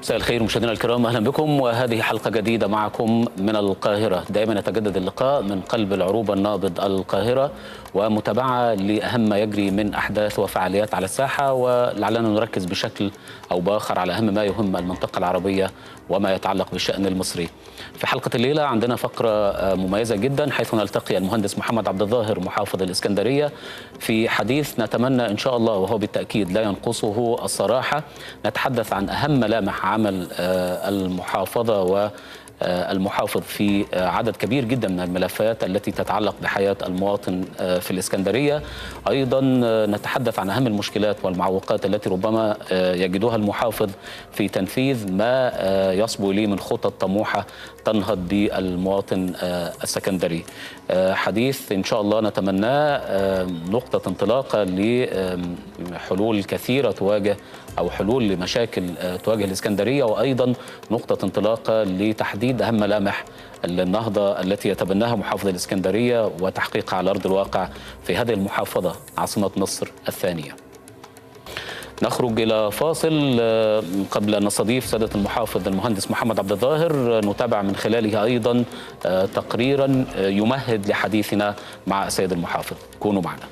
مساء الخير مشاهدينا الكرام، اهلا بكم وهذه حلقه جديده معكم من القاهره. دائما يتجدد اللقاء من قلب العروبه النابض القاهره ومتابعه لاهم ما يجري من احداث وفعاليات على الساحه، ولعلنا نركز بشكل او باخر على اهم ما يهم المنطقه العربيه وما يتعلق بالشان المصري. في حلقه الليله عندنا فقره مميزه جدا، حيث نلتقي المهندس محمد عبد الظاهر محافظ الاسكندريه في حديث نتمنى ان شاء الله وهو بالتاكيد لا ينقصه الصراحه. نتحدث عن اهم ملامح عمل المحافظه والمحافظ في عدد كبير جدا من الملفات التي تتعلق بحياه المواطن في الاسكندريه. ايضا نتحدث عن اهم المشكلات والمعوقات التي ربما يجدها المحافظ في تنفيذ ما يصبو اليه من خطط طموحه تنهض بالمواطن السكندري. حديث ان شاء الله نتمناه نقطه انطلاقه لحلول كثيره تواجه أو حلول لمشاكل تواجه الإسكندرية، وأيضا نقطة انطلاقة لتحديد أهم ملامح النهضة التي يتبناها محافظة الإسكندرية وتحقيقها على أرض الواقع في هذه المحافظة عاصمة مصر الثانية. نخرج إلى فاصل قبل أن نستضيف سيادة المحافظ المهندس محمد عبد الظاهر، نتابع من خلاله أيضا تقريرا يمهد لحديثنا مع السيد المحافظ. كونوا معنا.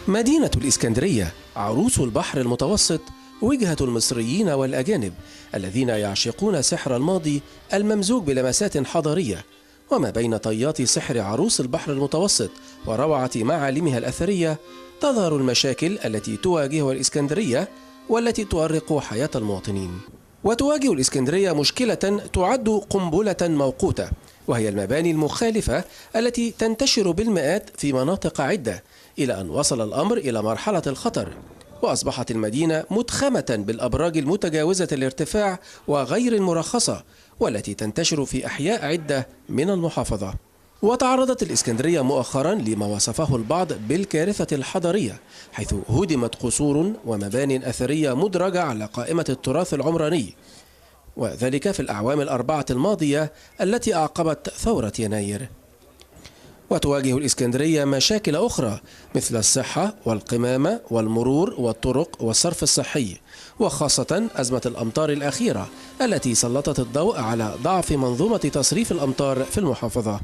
مدينة الإسكندرية عروس البحر المتوسط، وجهة المصريين والأجانب الذين يعشقون سحر الماضي الممزوج بلمسات حضارية. وما بين طيات سحر عروس البحر المتوسط وروعة معالمها الأثرية تظهر المشاكل التي تواجه الإسكندرية والتي تؤرق حياة المواطنين. وتواجه الإسكندرية مشكلة تعد قنبلة موقوتة، وهي المباني المخالفة التي تنتشر بالمئات في مناطق عدة، إلى أن وصل الأمر إلى مرحلة الخطر، وأصبحت المدينة متخمة بالأبراج المتجاوزة الارتفاع وغير المرخصة والتي تنتشر في أحياء عدة من المحافظة. وتعرضت الإسكندرية مؤخرا لما وصفه البعض بالكارثة الحضارية، حيث هدمت قصور ومبان أثرية مدرجة على قائمة التراث العمراني، وذلك في الأعوام الأربعة الماضية التي أعقبت ثورة يناير. وتواجه الإسكندرية مشاكل أخرى مثل الصحة والقمامة والمرور والطرق والصرف الصحي، وخاصة أزمة الأمطار الأخيرة التي سلطت الضوء على ضعف منظومة تصريف الأمطار في المحافظة.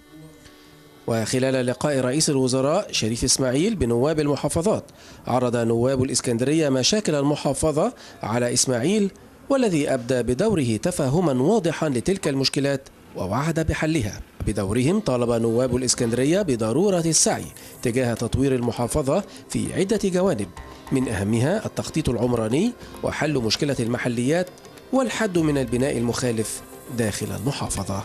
وخلال لقاء رئيس الوزراء شريف إسماعيل بنواب المحافظات، عرض نواب الإسكندرية مشاكل المحافظة على إسماعيل، والذي أبدى بدوره تفاهما واضحا لتلك المشكلات ووعد بحلها. بدورهم طالب نواب الإسكندرية بضرورة السعي تجاه تطوير المحافظة في عدة جوانب، من أهمها التخطيط العمراني وحل مشكلة المحليات والحد من البناء المخالف داخل المحافظة.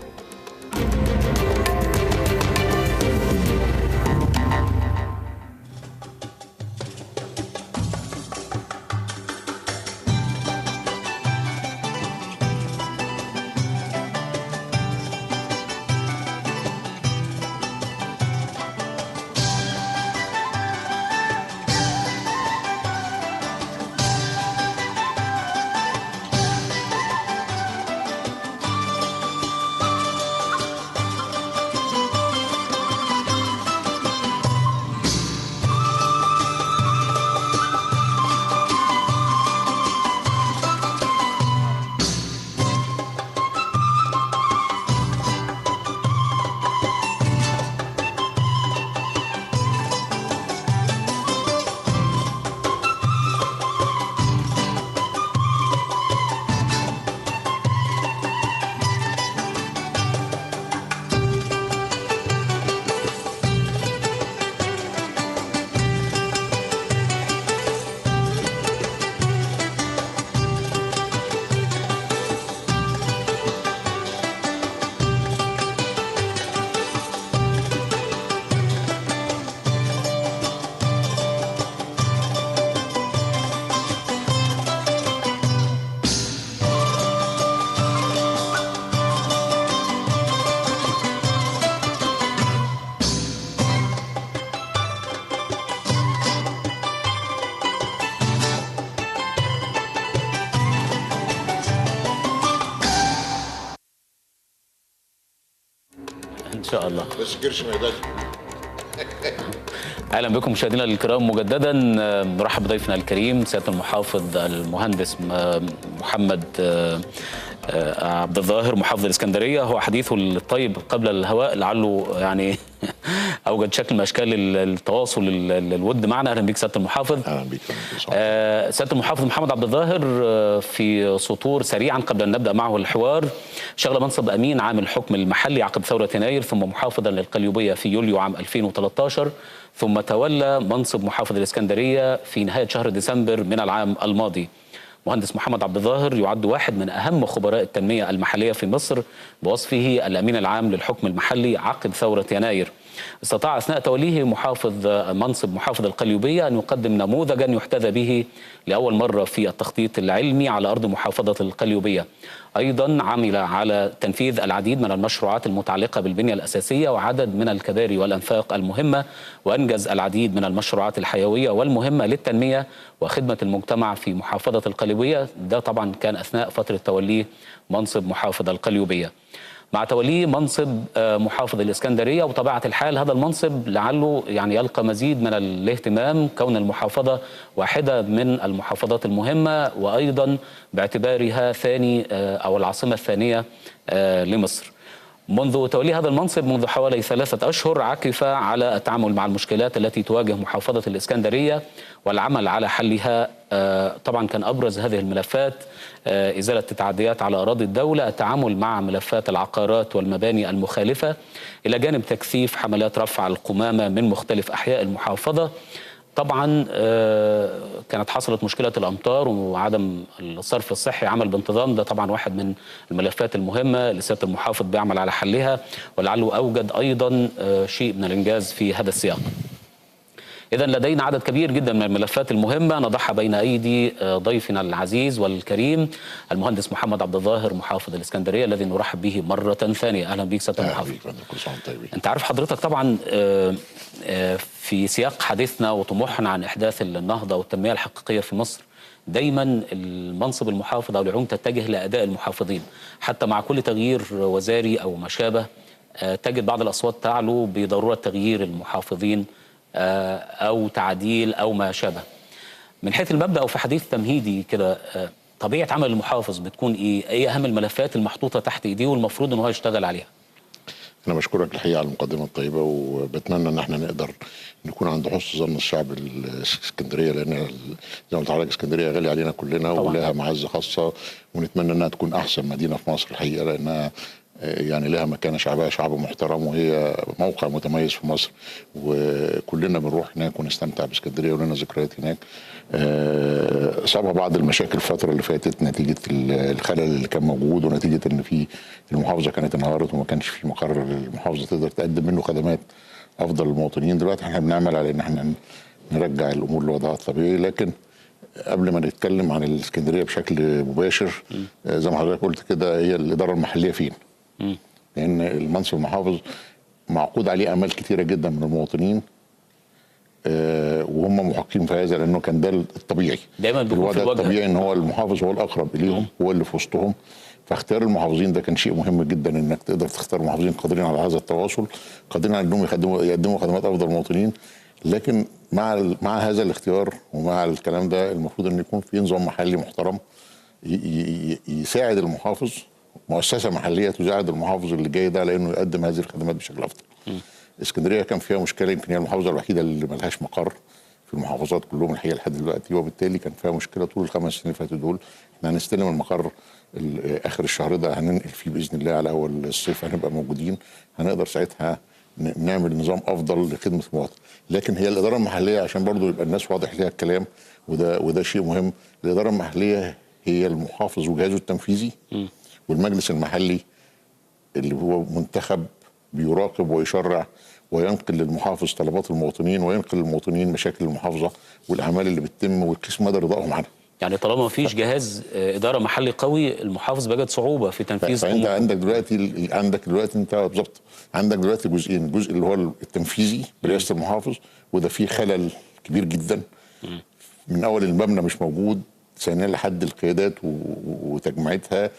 ان شاء الله. بس كرش ما يقدرش. اهلا بكم مشاهدينا الكرام مجددا. نرحب بضيفنا الكريم سياده المحافظ المهندس محمد عبد الظاهر محافظ الاسكندريه. هو حديثه الطيب قبل الهواء لعله يعني اوجد شكل من اشكال التواصل الود معنا. اهلا بك سياده المحافظ. اهلا بك. سياده المحافظ محمد عبد الظاهر في سطور سريعا قبل ان نبدا معه الحوار، شغل منصب امين عام الحكم المحلي عقب ثوره يناير، ثم محافظا للقليوبيه في يوليو عام 2013، ثم تولى منصب محافظ الاسكندريه في نهايه شهر ديسمبر من العام الماضي. مهندس محمد عبد الظاهر يعد واحد من أهم خبراء التنمية المحلية في مصر بوصفه الأمين العام للحكم المحلي عقب ثورة يناير. استطاع أثناء توليه منصب محافظ القليوبية أن يقدم نموذجا يحتذى به لأول مرة في التخطيط العلمي على أرض محافظة القليوبية. أيضا عمل على تنفيذ العديد من المشروعات المتعلقة بالبنية الأساسية وعدد من الكباري والأنفاق المهمة، وأنجز العديد من المشروعات الحيوية والمهمة للتنمية وخدمة المجتمع في محافظة القليوبية. ده طبعا كان أثناء فترة توليه منصب محافظ القليوبية. مع توليه منصب محافظ الإسكندرية وطبيعة الحال هذا المنصب لعله يعني يلقى مزيد من الاهتمام كون المحافظة واحدة من المحافظات المهمة، وأيضا باعتبارها ثاني أو العاصمة الثانية لمصر. منذ توليه هذا المنصب منذ حوالي 3 أشهر عكف على التعامل مع المشكلات التي تواجه محافظة الإسكندرية والعمل على حلها. طبعا كان أبرز هذه الملفات إزالة التعديات على أراضي الدولة، التعامل مع ملفات العقارات والمباني المخالفة، إلى جانب تكثيف حملات رفع القمامة من مختلف أحياء المحافظة. طبعا كانت حصلت مشكلة الأمطار وعدم الصرف الصحي عمل بانتظام، ده طبعا واحد من الملفات المهمة لسيادة المحافظ بيعمل على حلها، ولعله أوجد أيضا شيء من الإنجاز في هذا السياق. إذا لدينا عدد كبير جدا من الملفات المهمة نضعها بين أيدي ضيفنا العزيز والكريم المهندس محمد عبد الظاهر محافظ الإسكندرية الذي نرحب به مرة ثانية. أهلا بك سيادة المحافظ. أنت عارف حضرتك طبعا في سياق حديثنا وطموحنا عن إحداث النهضة والتنمية الحقيقية في مصر، دايما المنصب المحافظ أو العلوم تتجه لأداء المحافظين، حتى مع كل تغيير وزاري أو ما شابه تجد بعض الأصوات تعلو بضرورة تغيير المحافظين أو تعديل أو ما شابه. من حيث المبدأ أو في حديث تمهيدي كده، طبيعة عمل المحافظ بتكون إيه أهم الملفات المحطوطة تحت إيديه والمفروض إن هو يشتغل عليها؟ أنا بشكرك الحقيقة على المقدمة الطيبة، وبتمنى إن احنا نقدر نكون عند حسن ظن الشعب الإسكندرية، لأن زي ما قلت لحضرتك اسكندرية غالية علينا كلنا ولها معزة خاصة، ونتمنى إنها تكون أحسن مدينة في مصر الحقيقة، لأنها يعني لها مكانة شعبية، شعب محترم، وهي موقع متميز في مصر، وكلنا بنروح هناك ونستمتع باسكندرية ولنا ذكريات هناك. أصابها بعض المشاكل الفترة اللي فاتت نتيجة الخلل اللي كان موجود، ونتيجة إن في المحافظة كانت انهارت وما كانش في مقر المحافظة تقدر تقدم منه خدمات أفضل للمواطنين. دلوقتي احنا بنعمل على إن احنا نرجع الأمور لوضعها الطبيعي، لكن قبل ما نتكلم عن الاسكندرية بشكل مباشر زي ما حضرتك قلت كده، هي الإدارة المحلية فين؟ لأن المنصب المحافظ معقود عليه آمال كتيرة جدا من المواطنين، وهم محقين في هذا، لأنه كان ده الطبيعي دايما بيكون في الوجه. الطبيعي إن هو المحافظ هو الأقرب إليهم، هو اللي في وسطهم، فاختيار المحافظين ده كان شيء مهم جدا، إنك تقدر تختار محافظين قادرين على هذا التواصل، قادرين على إنهم يقدموا خدمات أفضل للمواطنين. لكن مع هذا الاختيار ومع الكلام ده المفروض إن يكون في نظام محلي محترم يساعد المحافظ، مؤسسة محلية تساعد المحافظ اللي جاي ده على انه يقدم هذه الخدمات بشكل افضل. اسكندريه كان فيها مشكله، يمكن هي المحافظه الوحيده اللي ما لهاش مقر في المحافظات كلهم الحقيقه لحد دلوقتي، وبالتالي كان فيها مشكله طول ال5 سنين اللي فاتوا دول. احنا هنستلم المقر اخر الشهر ده، هننقل فيه باذن الله على اول الصيف، هنبقى موجودين، هنقدر ساعتها نعمل نظام افضل لخدمه المواطن. لكن هي الاداره المحليه عشان برضو يبقى الناس واضح ليها الكلام، وده شيء مهم. الاداره المحليه هي المحافظ وجهازه التنفيذي والمجلس المحلي اللي هو منتخب بيراقب ويشرع وينقل للمحافظ طلبات المواطنين، وينقل للمواطنين مشاكل المحافظه والاعمال اللي بتتم ويقيس مدى رضاهم عنها. يعني طالما ما فيش جهاز اداره محلي قوي، المحافظ بيجد صعوبه في تنفيذ. فانت عندك دلوقتي انت بالظبط عندك دلوقتي جزئين، الجزء اللي هو التنفيذي برئاسه المحافظ، وده فيه خلل كبير جدا، من اول المبنى مش موجود، ثانيا لحد القيادات وتجميعتها،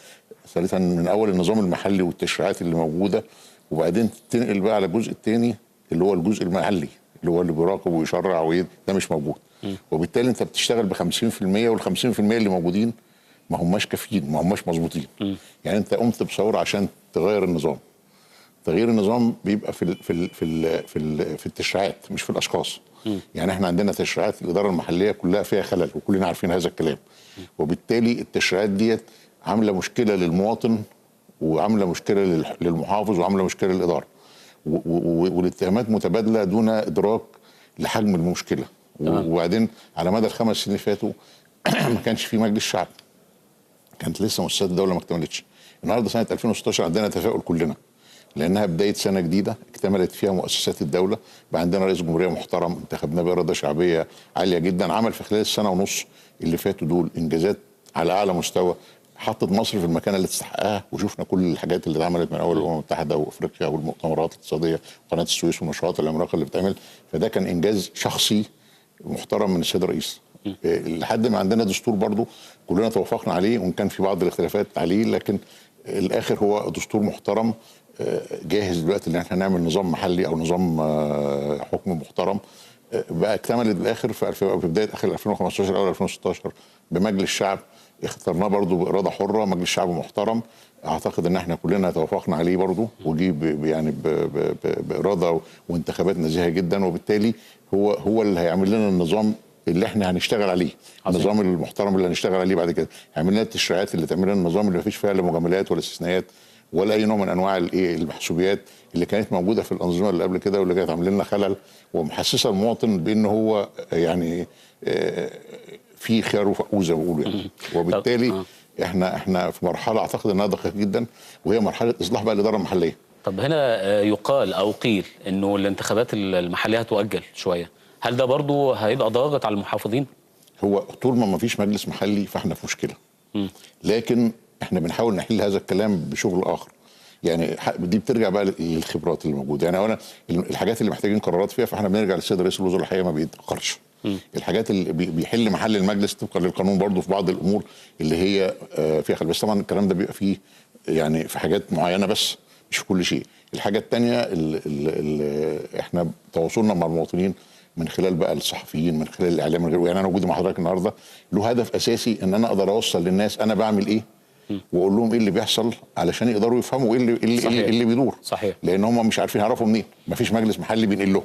ثالثا من اول النظام المحلي والتشريعات اللي موجوده وبعدين تنقل بقى على الجزء الثاني اللي هو الجزء المحلي اللي هو اللي بيراقب ويشرع ده مش موجود. وبالتالي انت بتشتغل ب 50% وال 50% اللي موجودين ما هماش كافيين، ما هماش مظبوطين. يعني انت قمت بثوره عشان تغير النظام. تغيير النظام بيبقى في التشريعات مش في الاشخاص. يعني احنا عندنا تشريعات الاداره المحليه كلها فيها خلل وكلنا عارفين هذا الكلام. وبالتالي التشريعات ديت عامله مشكله للمواطن وعامله مشكله للمحافظ وعامله مشكله للاداره. والاتهامات متبادله دون ادراك لحجم المشكله. وبعدين على مدى ال5 سنين اللي فاتوا ما كانش في مجلس شعب. كانت لسه مؤسسات الدوله ما اكتملتش. النهارده سنه 2016 عندنا تفاؤل كلنا لانها بدايه سنه جديده اكتملت فيها مؤسسات الدوله، بقى عندنا رئيس جمهوريه محترم انتخبناه باراده شعبيه عاليه جدا، عمل في خلال السنه ونص اللي فاتوا دول انجازات على اعلى مستوى، حطت مصر في المكان اللي تستحقها. وشفنا كل الحاجات اللي اتعملت من اول الامم المتحده وافريقيا والمؤتمرات الاقتصاديه وقناه السويس والمشروعات العملاقه اللي بتعمل، فده كان انجاز شخصي محترم من السيد الرئيس. لحد ما عندنا دستور برضو كلنا توافقنا عليه وان كان في بعض الاختلافات عليه، لكن الاخر هو دستور محترم جاهز دلوقتي ان احنا نعمل نظام محلي او نظام حكم محترم. بقى اكتملت بالاخر في بدايه اخر 2015 اول 2016 بمجلس شعب اخترناه برضو باراده حره، مجلس شعب محترم. اعتقد ان احنا كلنا توافقنا عليه برضو وجي يعني باراده وانتخابات نزيهه جدا، وبالتالي هو اللي هيعمل لنا النظام اللي احنا هنشتغل عليه. عظيم. النظام المحترم اللي هنشتغل عليه بعد كده، هيعمل لنا التشريعات اللي تعمل لنا النظام اللي ما فيش فيها لا مجاملات ولا استثناءات ولا اي نوع من انواع المحسوبيات اللي كانت موجوده في الانظمه اللي قبل كده واللي كانت عامله لنا خلل ومحسسه المواطن بان هو يعني في خيار وفقوه زي ما بيقولوا يعني. وبالتالي احنا في مرحله اعتقد انها دقيقه جدا وهي مرحله اصلاح بقى الاداره المحليه. طب هنا يقال او قيل انه الانتخابات المحليه هتؤجل شويه، هل ده برضو هيبقى ضاغط على المحافظين؟ هو طول ما فيش مجلس محلي فاحنا في مشكله. لكن احنا بنحاول نحل هذا الكلام بشغل اخر. يعني دي بترجع بقى للخبرات اللي موجوده. يعني اولا الحاجات اللي محتاجين قرارات فيها فاحنا بنرجع للسيد رئيس الوزراء الحقيقه ما بيتاخرش. الحاجات اللي بيحل محل المجلس طبقا للقانون برضو في بعض الامور اللي هي فيها خلل، بس طبعا الكلام ده بيبقى فيه يعني في حاجات معينه بس مش في كل شيء. الحاجه الثانيه اللي احنا تواصلنا مع المواطنين من خلال بقى الصحفيين من خلال الاعلام من غيره. يعني انا وجودي مع حضرتك النهارده له هدف اساسي ان انا اقدر اوصل للناس انا بعمل ايه واقول لهم ايه اللي بيحصل علشان يقدروا يفهموا ايه اللي بيدور. صحيح. لان هم مش عارفين يعرفوا منين، مفيش مجلس محلي بينقل لهم.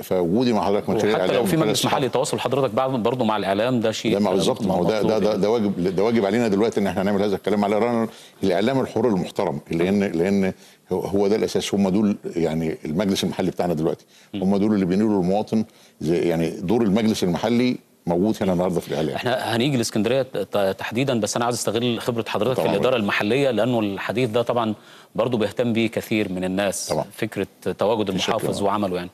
فوجودي مع حضرتك من خلال الاعلام حتى لو في مجلس محلي تواصل حضرتك برضه مع الاعلام ده شيء بالظبط. ما هو ده واجب علينا دلوقتي ان احنا نعمل هذا الكلام على الاعلام الحر المحترم، لان هو ده الاساس. هم دول يعني المجلس المحلي بتاعنا دلوقتي هم دول اللي بينقلوا للمواطن يعني دور المجلس المحلي موجود هنا النهارده في الاعلام. احنا هنيجي لاسكندريه تحديدا، بس انا عايز استغل خبره حضرتك في الاداره المحليه لانه الحديث ده طبعا برضه بيهتم بيه كثير من الناس طبعا. فكره تواجد المحافظ وعمله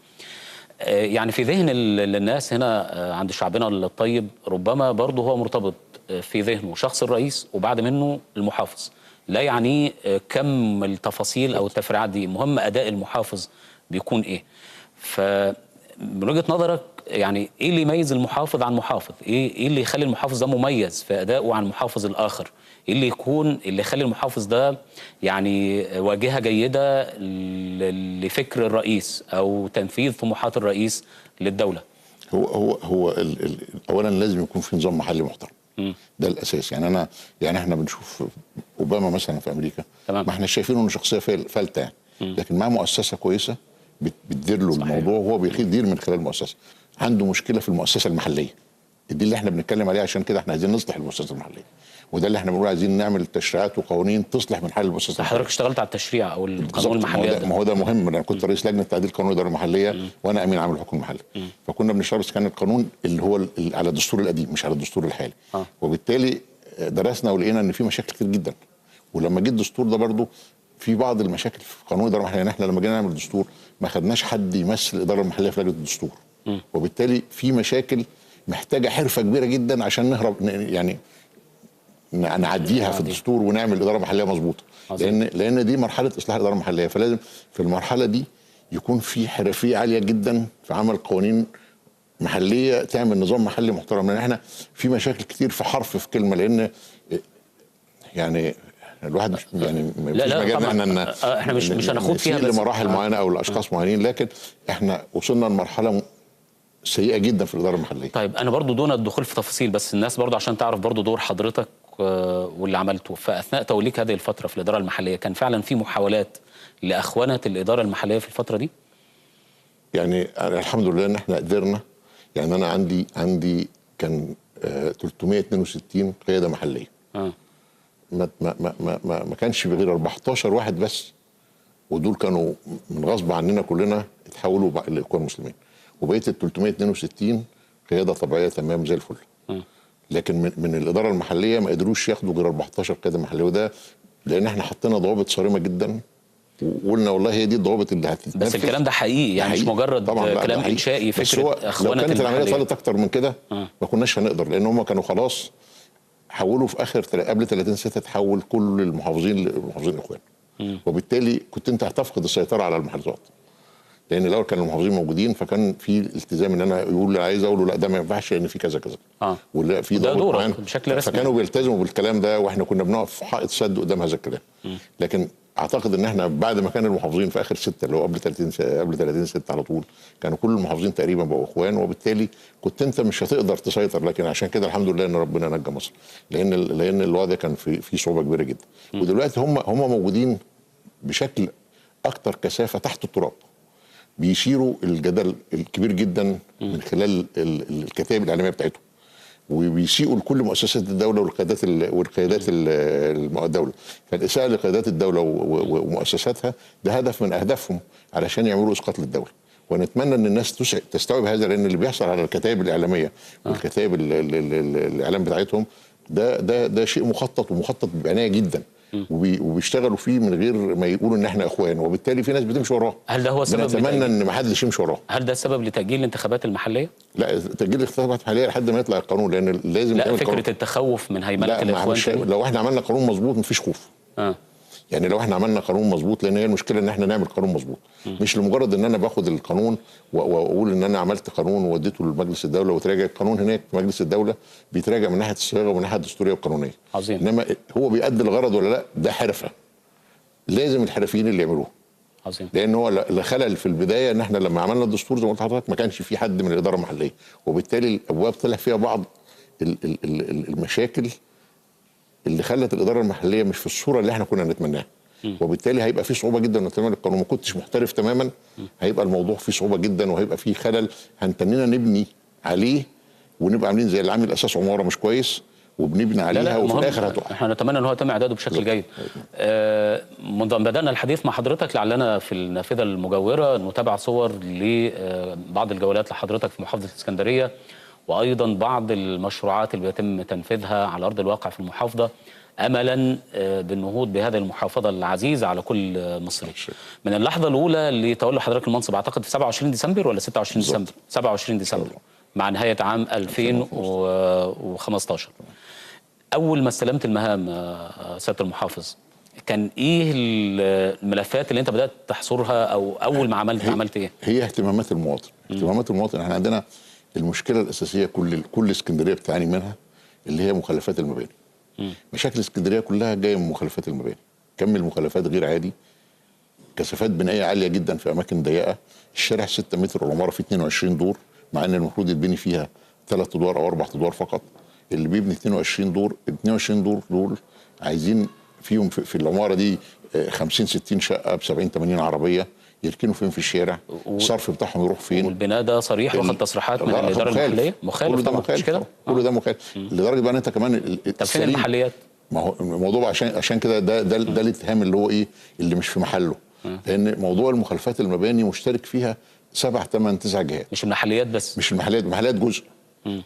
يعني في ذهن الناس هنا عند شعبنا الطيب ربما برضه هو مرتبط في ذهنه شخص الرئيس وبعد منه المحافظ، لا يعني كم التفاصيل او التفريعات دي، مهم اداء المحافظ بيكون ايه. فمن وجهه نظرك يعني ايه اللي يميز المحافظ عن محافظ؟ ايه اللي يخلي المحافظ ده مميز في ادائه عن المحافظ الاخر؟ ايه اللي يخلي المحافظ ده يعني واجهه جيده لفكر الرئيس او تنفيذ طموحات الرئيس للدوله؟ هو اولا لازم يكون في نظام محلي محترم. ده الاساس. يعني احنا بنشوف اوباما مثلا في امريكا تمام. ما احنا شايفينه انه شخصيه فلته يعني. لكن مع مؤسسه كويسه بتدير له الموضوع وهو بيدير من خلال المؤسسه. عنده مشكله في المؤسسه المحليه دي اللي احنا بنتكلم عليها، عشان كده احنا عايزين نصلح المؤسسه المحليه، وده اللي احنا بنقول عايزين نعمل تشريعات وقوانين تصلح من حل المؤسسه المحليه. حضرتك اشتغلت على التشريع او القانون المحلي ما هو ده مهم. انا كنت رئيس لجنه تعديل قانون الاداره المحليه وانا امين عام الحكم المحلي. فكنا بنشتغل كان القانون اللي هو على الدستور القديم مش على الدستور الحالي. وبالتالي درسنا ولقينا ان في مشاكل كتير جدا. ولما جه الدستور ده برضو في بعض المشاكل في قانون الاداره المحليه. يعني احنا لما جينا نعمل الدستور ما خدناش حد يمثل الاداره المحليه في لجنه الدستور. وبالتالي في مشاكل محتاجه حرفه كبيره جدا عشان نهرب يعني نعديها في الدستور ونعمل اداره محليه مظبوطه. لان دي مرحله اصلاح الاداره المحليه، فلازم في المرحله دي يكون في حرفيه عاليه جدا في عمل قوانين محليه تعمل نظام محلي محترم. لان احنا في مشاكل كتير في حرف في كلمه، لان يعني الواحد مش يعني ما لا فيش لا مجال طبعا. ان احنا مش هناخد فيها نسير بس لمراحل معينه او لاشخاص معينين، لكن احنا وصلنا لمرحله سيئه جدا في الاداره المحليه. طيب انا برضو دون الدخول في تفاصيل، بس الناس برضو عشان تعرف برضو دور حضرتك واللي عملته فاثناء توليك هذه الفتره في الاداره المحليه، كان فعلا في محاولات لاخونه الاداره المحليه في الفتره دي؟ يعني الحمد لله ان احنا قدرنا. يعني انا عندي كان 362 قياده محليه. ما كانش غير 14 واحد بس، ودول كانوا من غصب عننا كلنا اتحولوا لاخوان المسلمين، وبقيه ال 362 قياده طبيعيه تمام زي الفل. لكن من الاداره المحليه ما قدروش ياخدوا غير 14 قياده محليه، وده لان احنا حطينا ضوابط صارمه جدا، وقلنا والله هي دي الضوابط اللي هتتنفذ. بس الكلام ده حقيقي يعني مش مجرد كلام انشائي فكره اخوانه. لو كانت العمليه طالت اكتر من كده ما كناش هنقدر، لان هم كانوا خلاص حولوا في اخر قبل 30/6 تحول كل المحافظين لمحافظين اخوان. وبالتالي كنت انت هتفقد السيطره على المحافظات، لان الاول كانوا المحافظين موجودين، فكان في التزام ان انا يقول اللي عايز اقوله لا ده ما ينفعش لان في كذا كذا. ولا في ضوابط معينه بشكل رسمي، فكانوا بيلتزموا بالكلام ده، واحنا كنا بنقف في حائط سد قدام هذا الكلام. لكن اعتقد ان احنا بعد ما كان المحافظين في اخر 6 اللي هو قبل 30/6 على طول كانوا كل المحافظين تقريبا بقوا اخوان، وبالتالي كنت انت مش هتقدر تسيطر. لكن عشان كده الحمد لله ان ربنا نجى مصر، لان الوضع كان في صعوبه كبيره جدا. ودلوقتي هم موجودين بشكل اكتر كثافه تحت التراب، بيشيروا الجدل الكبير جدا من خلال الكتائب الاعلاميه بتاعتهم، وبيسيئوا لكل مؤسسات الدوله والقيادات الدوله. فالاساءه لقيادات الدوله ومؤسساتها ده هدف من اهدافهم علشان يعملوا اسقاط للدوله. ونتمنى ان الناس تستوعب هذا، لان اللي بيحصل على الكتائب الاعلاميه والكتائب الاعلام بتاعتهم ده شيء مخطط ومخطط بعنايه جدا، وبيشتغلوا فيه من غير ما يقولوا ان احنا اخوان، وبالتالي في ناس بتمشي وراه. هل ده هو السبب؟ نتمنى ان ما حدش يمشي وراه. هل ده السبب لتاجيل الانتخابات المحليه؟ لا، تاجيل الانتخابات المحليه لحد ما يطلع القانون، لان لازم لا فكره قانون. التخوف من هيمنه الاخوان لو احنا عملنا قانون مظبوط مفيش خوف. يعني لو احنا عملنا قانون مظبوط، لان هي المشكله ان احنا نعمل قانون مظبوط، مش لمجرد ان انا باخد القانون واقول ان انا عملت قانون ووديته لمجلس الدوله وتراجع القانون. هناك في مجلس الدوله بيتراجع من ناحيه الصياغه ومن ناحيه الدستوريه والقانونيه. عظيم. انما هو بيؤدي الغرض ولا لا، ده حرفه لازم الحرفيين اللي يعملوه. عظيم. لان هو الخلل في البدايه ان احنا لما عملنا الدستور زي ما قلت لحضرتك ما كانش في حد من الاداره المحليه، وبالتالي الابواب طلع فيها بعض المشاكل اللي خلت الاداره المحليه مش في الصوره اللي احنا كنا نتمناها. وبالتالي هيبقى في صعوبه جدا انك تعمل القانون. ما كنتش محترف تماما هيبقى الموضوع فيه صعوبه جدا، وهيبقى فيه خلل هنتنينا نبني عليه، ونبقى عاملين زي اللي عامل اساس عماره مش كويس وبنبني عليها. لا وفي الاخر هتقع. احنا نتمنى ان هو يتم اعداده بشكل جيد. منذ ان بدانا الحديث مع حضرتك لعلنا في النافذه المجاوره نتابع صور لبعض الجولات لحضرتك في محافظه الاسكندريه، وايضا بعض المشروعات اللي بيتم تنفيذها على ارض الواقع في المحافظه، املا بالنهوض بهذه المحافظه العزيزه على كل مصري. من اللحظه الاولى لتولي حضرتك المنصب، اعتقد في 27 ديسمبر ولا 26 ديسمبر؟ 27 ديسمبر مع نهايه عام 2015. اول ما استلمت المهام سياده المحافظ، كان ايه الملفات اللي انت بدات تحصرها، او اول ما عملت ايه؟ هي اهتمامات المواطن. اهتمامات المواطن. احنا عندنا المشكله الاساسيه كل اسكندريه بتعاني منها، اللي هي مخلفات المباني. مشاكل اسكندريه كلها جايه من مخلفات المباني. كم المخلفات غير عادي، كثافات بنائيه عاليه جدا في اماكن ضيقه. الشارع 6 متر والعماره فيه 22 دور، مع ان المفروض يتبني فيها 3 ادوار او 4 ادوار فقط. اللي بيبني 22 دور، ال 22 دور دول عايزين فيهم في العماره دي 50 60 شقه ب 70 80 عربيه، يركنوا فين في الشارع؟ الصرف بتاعهم يروح فين؟ والبناء ده صريح واخد تصريحات من الاداره المحليه؟ مخالف كل ده طبعا، مش كده؟ كل ده مخالف لدرجه بقى ان انت كمان طب فين المحليات؟ ما هو الموضوع عشان كده ده الاتهام اللي هو ايه اللي مش في محله. لان موضوع المخالفات المباني مشترك فيها 7 8 9 جهات. مش المحليات بس؟ مش المحليات جزء،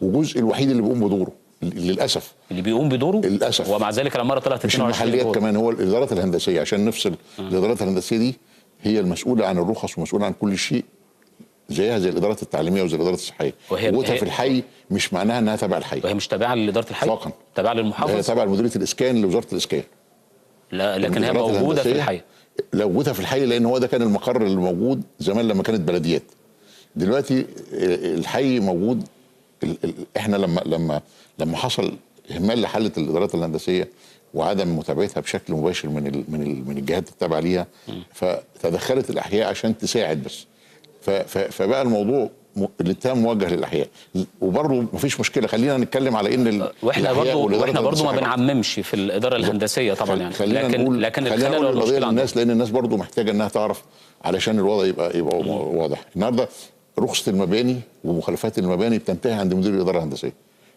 وجزء الوحيد اللي بيقوم بدوره للاسف. اللي بيقوم بدوره للاسف. ومع ذلك العماره طلعت 22 مش المحليات كمان، هو الادارات الهندسيه. عشان نفصل، الادارات الهندسيه دي هي المسؤوله عن الرخص ومسؤوله عن كل شيء، زيها زي الادارات التعليميه وزي الادارات الصحيه. وجودها في الحي مش معناها انها تابعه الحي. وهي مش تابعه لاداره الحي اطلاقا، تابعه للمحافظ. هي تابعه لمديريه الاسكان لوزاره الاسكان. لا لكن هي موجوده في الحي. لو وجودها في الحي، لان هو ده كان المقر اللي موجود زمان لما كانت بلديات. دلوقتي الحي موجود. احنا لما حصل اهمال لحاله الادارات الهندسيه وعدم متابعتها بشكل مباشر من الجهات التابعه ليها، فتدخلت الاحياء عشان تساعد بس. فبقى الموضوع الاتهام موجه للاحياء، وبرضه مفيش مشكله، خلينا نتكلم على ان واحنا برضه ما بنعممش في الاداره الهندسيه طبعا يعني، لكن خلينا نقول القضيه للناس، لان الناس برضه محتاجه انها تعرف علشان الوضع يبقى واضح. النهارده رخصه المباني ومخالفات المباني بتنتهي عند مدير الاداره الهندسيه،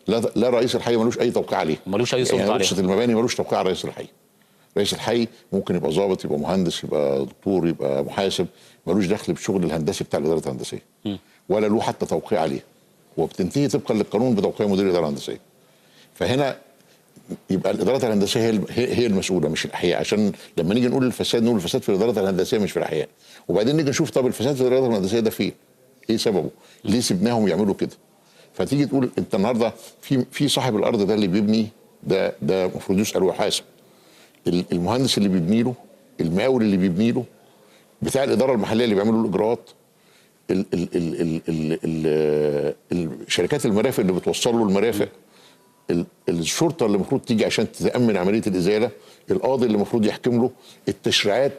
لا رئيس الحي ملوش اي توقيع عليه، ملوش اي سلطه يعني عليه. رخصه المباني ملوش توقيع على رئيس الحي. رئيس الحي ممكن يبقى ضابط، يبقى مهندس، يبقى دكتور، يبقى محاسب، ملوش دخل بالشغل الهندسي بتاع الاداره الهندسيه ولا له حتى توقيع عليه، وبتنتهي طبقا للقانون بتوقيع مدير الاداره الهندسيه. فهنا يبقى الادارات الهندسيه هي المسؤوله مش الاحياء، عشان لما نيجي نقول الفساد نقول الفساد في الادارات الهندسيه مش في الاحياء، وبعدين نيجي نشوف طب الفساد في الادارات الهندسيه ده فين؟ ايه سببه؟ ليه سيبناهم يعملوا كده؟ فتيجي تقول انت النهارده في صاحب الارض ده اللي بيبني ده المفروض يسال ويحاسب. المهندس اللي بيبني له، المقاول اللي بيبني له، بتاع الاداره المحليه اللي بيعملوا له الاجراءات، شركات المرافق اللي بتوصل له المرافق، الشرطه اللي المفروض تيجي عشان تامن عمليه الازاله، القاضي اللي المفروض يحكم له، التشريعات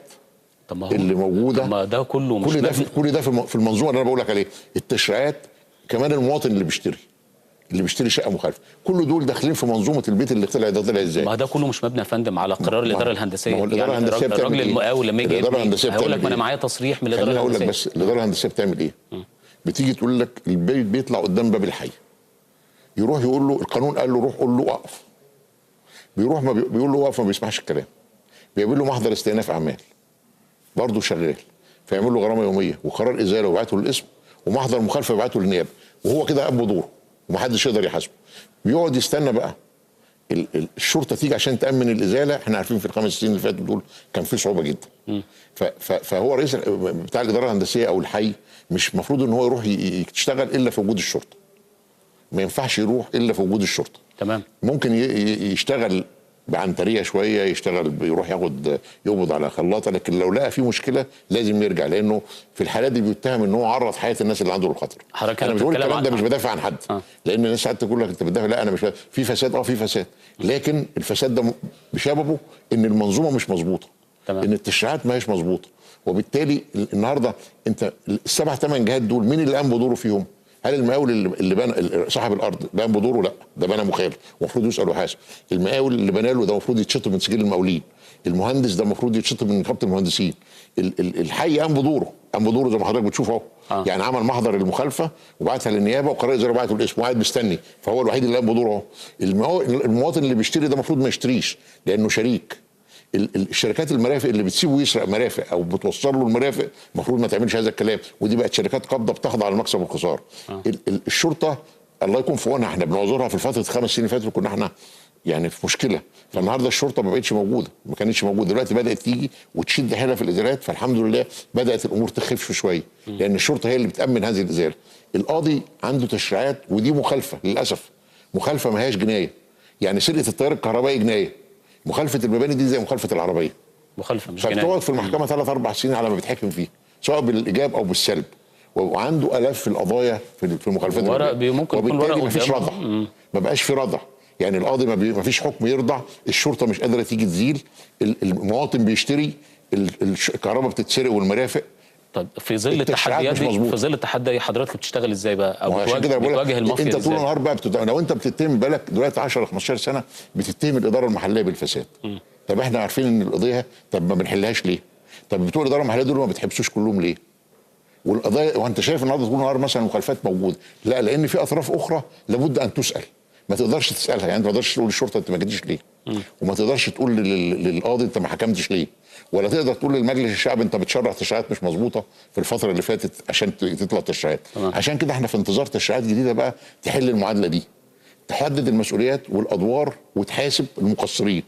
اللي موجوده. ما ده كله مش كل ده في المنظومه اللي انا بقول لك عليه، التشريعات، كمان المواطن اللي بيشتري شقه مخالفه، كل دول داخلين في منظومه البيت اللي طلع ازاي. ما ده كله مش مبني يا فندم على قرار الاداره الهندسيه. ما هو الاداره الهندسيه يعني الراجل المقاول لما يجي هيقول لك ما انا معايا تصريح من الاداره الهندسيه. خليني اقول لك بس الاداره الهندسيه بتعمل ايه؟ بتيجي تقول لك البيت بيطلع قدام باب الحي، يروح يقول له القانون قال له روح قول له اقف، بيروح ما بيقول له اقف، ما بيسمعش الكلام، بيعمل له محضر استئناف اعمال برضه شغال، فيعمل له غرامه يوميه وقرار ازاله ويبعته للقسم، ومحضر مخالفه يبعته للنيابه، وهو كده قام بدوره ومحدش يقدر يحاسبه. بيقعد يستنى بقى الشرطه تيجي عشان تامن الازاله. احنا عارفين في ال5 سنين اللي فاتوا دول كان في صعوبه جدا. فهو رئيس بتاع الاداره الهندسيه او الحي مش المفروض ان هو يروح يشتغل الا في وجود الشرطه، ما ينفعش يروح الا في وجود الشرطه. تمام. ممكن يشتغل بعنتريه شويه، يشتغل يروح يقبض على خلاطه، لكن لو لقى في مشكله لازم يرجع، لانه في الحالات دي بيتهم ان هو عرض حياه الناس اللي عنده للخطر. انا مش بقول الكلام ده مش بدافع عن حد، لان الناس ساعات تقول لك انت بتدافع، لا انا مش في فساد، في فساد، لكن الفساد ده بسببه ان المنظومه مش مظبوطه، ان التشريعات ما هيش مظبوطه، وبالتالي النهارده انت ال7 8 جهات دول مين اللي قام بدوره فيهم؟ هل المقاول اللي بنى صاحب الارض ده قام بدوره؟ لا، ده بنى مخالف ومفروض يسال ويحاسب. المقاول اللي بنى له ده المفروض يتشطب من سجل المقاولين. المهندس ده المفروض يتشطب من نقابه المهندسين. الحي قام بدوره زي ما حضرتك بتشوف اهو. يعني عمل محضر المخالفه وبعتها للنيابه وقرار ازاله بعته الاسم وقاعد مستني، فهو الوحيد اللي قام بدوره اهو. المواطن اللي بيشتري ده المفروض ما يشتريش لانه شريك. الشركات المرافق اللي بتسيبه يسرق مرافق او بتوصل له المرافق المفروض ما تعملش هذا الكلام، ودي بقت شركات قابضه بتخضع على المكسب والخساره. الشرطه الله يكون في عونها، احنا بنعذرها في الفتره 5 سنين اللي فاتوا كنا احنا يعني في مشكله، فالنهارده الشرطه ما بقتش موجوده، ما كانتش موجوده، دلوقتي بدات تيجي وتشد حيلها في الازالات، فالحمد لله بدات الامور تخف شويه لان الشرطه هي اللي بتامن هذه الازاله. القاضي عنده تشريعات ودي مخالفه للاسف، مخالفه ما هياش جنايه، يعني سرقه التيار الكهربائي جنايه، مخالفه المباني دي زي مخالفه العربيه، مخالفه مش جنايه، فبتقعد في المحكمه 3 4 سنين على ما بتحكم فيه سواء بالايجاب او بالسلب، وعنده الاف القضايا في مخالفات المباني، وبالتالي ما فيش ردع، ما بقاش في ردع، يعني القاضي ما فيش حكم يرضع، الشرطه مش قادره تيجي تزيل، المواطن بيشتري، الكهرباء بتتسرق والمرافق. طب في ظل التحديات دي، في ظل التحدي دي حضرتك بتشتغل ازاي بقى او بتواجه المافيا انت ازاي؟ طول النهار بقى لو انت بتتهم بالك دلوقتي 10 15 سنه بتتهم الاداره المحليه بالفساد. طب احنا عارفين ان القضيه، طب ما بنحلهاش ليه؟ طب بتوع الاداره المحليه دول ما بتحبسوش كلهم ليه؟ والقضايا وانت شايف النهارده طول النهار مثلا مخالفات موجوده، لا لان في اطراف اخرى لابد ان تسال، ما تقدرش تسالها، يعني انت ما تقدرش تقول للشرطه انت ما جيتش ليه؟ وما تقدرش تقول للقاضي انت ما حكمتش ليه؟ ولا تقدر تقول للمجلس الشعب انت بتشرع تشريعات مش مظبوطه في الفتره اللي فاتت عشان تطلع تشريعات. عشان كده احنا في انتظار تشريعات جديده بقى تحل المعادله دي، تحدد المسؤوليات والادوار وتحاسب المقصرين،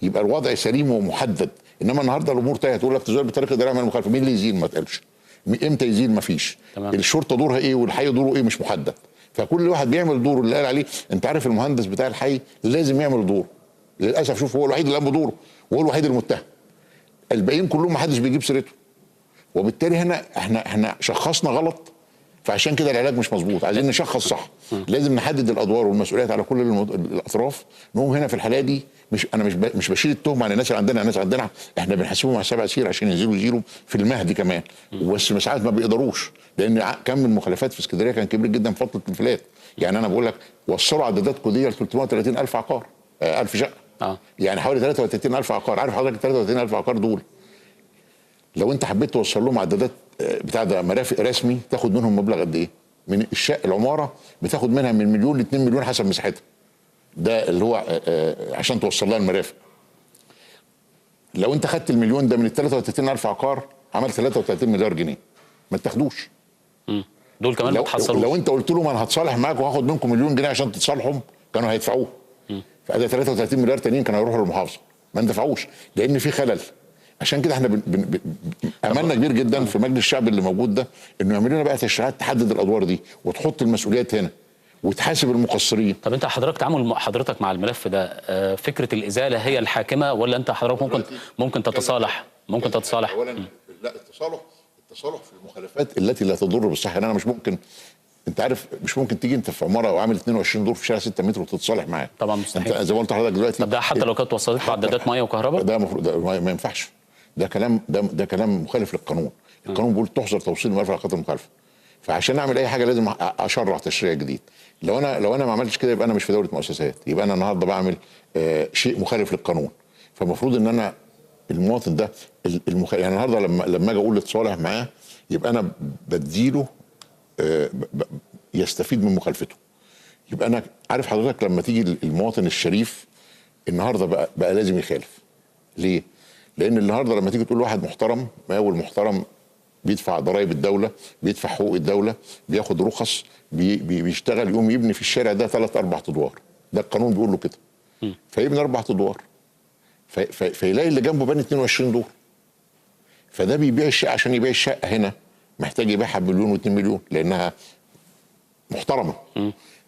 يبقى الوضع سليم ومحدد. انما النهارده الامور تاهت، تقول لك تزال بطريقه اداريه من المخالفه، مين اللي يزيل؟ ما تقالش امتى يزيل، ما فيش. الشرطه دورها ايه والحي دوره ايه مش محدد، فكل واحد بيعمل دوره اللي قال عليه. انت عارف المهندس بتاع الحي لازم يعمل دوره، للاسف شوف هو الوحيد اللي قام بدوره وهو الوحيد المتهم، الباقيين كلهم ما حدش بيجيب سيرته، وبالتالي هنا احنا شخصنا غلط فعشان كده العلاج مش مظبوط. عايزين نشخص صح، لازم نحدد الادوار والمسؤوليات على كل الاطراف. نقوم هنا في الحاله دي انا مش بشيل التهمه عن الناس اللي عندنا. الناس عندنا احنا بنحاسبهم على 7 سير عشان ينزلوا في المهدي كمان، بس ساعات ما بيقدروش، لان كم المخالفات في اسكندريه كان كبير جدا في فتره الانفلات. يعني انا بقول لك وصلوا عدادات كوديه ل 330,000 عقار، 1000 شقه، يعني حوالي 33,000 عقار. عارف حضرتك 33,000 عقار دول لو انت حبيت توصل لهم عدادات بتاع ده مرافق رسمي تاخد منهم مبلغ قد ايه؟ من العماره بتاخد منها من مليون ل 2 مليون حسب مساحتها. ده اللي هو عشان توصل لها المرافق. لو انت خدت المليون ده من ال 33,000 عقار عملت 33 مليار جنيه ما تاخدوش. دول كمان ما تحصلوش. لو انت قلت لهم انا هتصالح معاك وهاخد منكم مليون جنيه عشان تتصالحوا كانوا هيدفعوه. فده 33 مليار تانيين كانوا هيروحوا للمحافظه، ما اندفعوش لان في خلل. عشان كده احنا املنا كبير جدا في مجلس الشعب اللي موجود ده انه يعمل لنا بقى تشريعات تحدد الادوار دي وتحط المسؤوليات هنا وتحاسب المقصرين. طب انت تعامل حضرتك مع الملف ده فكره الازاله هي الحاكمه ولا انت حضرتك ممكن تتصالح؟ اولا لا، التصالح في المخالفات التي لا تضر بالصحه. انا مش ممكن، انت عارف مش ممكن تيجي انت في عماره وعامل 22 دور في شارع 6 متر وتتصالح معاه. طبعا مستحيل. انت زي ما قلت لحضرتك دلوقتي. طب ده حتى لو كانت وصلت له عدادات ميه وكهرباء؟ ده المفروض ما ينفعش. ده كلام مخالف للقانون. القانون بيقول تحظر توصيل المرافق على خط المخالفه. فعشان اعمل اي حاجه لازم اشرع تشريع جديد. لو انا ما عملتش كده يبقى انا مش في دوله مؤسسات، يبقى انا النهارده بعمل شيء مخالف للقانون. فالمفروض ان انا المواطن ده يعني النهارده لما اجي اقول اتصالح معاه يبقى انا بديله يستفيد من مخالفته. يبقى انا عارف حضرتك لما تيجي المواطن الشريف النهارده بقى لازم يخالف. ليه؟ لان النهارده لما تيجي تقول واحد محترم، مقاول محترم بيدفع ضرائب الدوله، بيدفع حقوق الدوله، بياخد رخص، بيشتغل، يقوم يبني في الشارع ده 3 4 ادوار. ده القانون بيقول له كده. فيبني 4 ادوار فيلاقي اللي جنبه بني 22 دور. فده بيبيع الشقه، عشان يبيع الشقه هنا محتاج يبيعها بمليون و2 مليون لانها محترمه.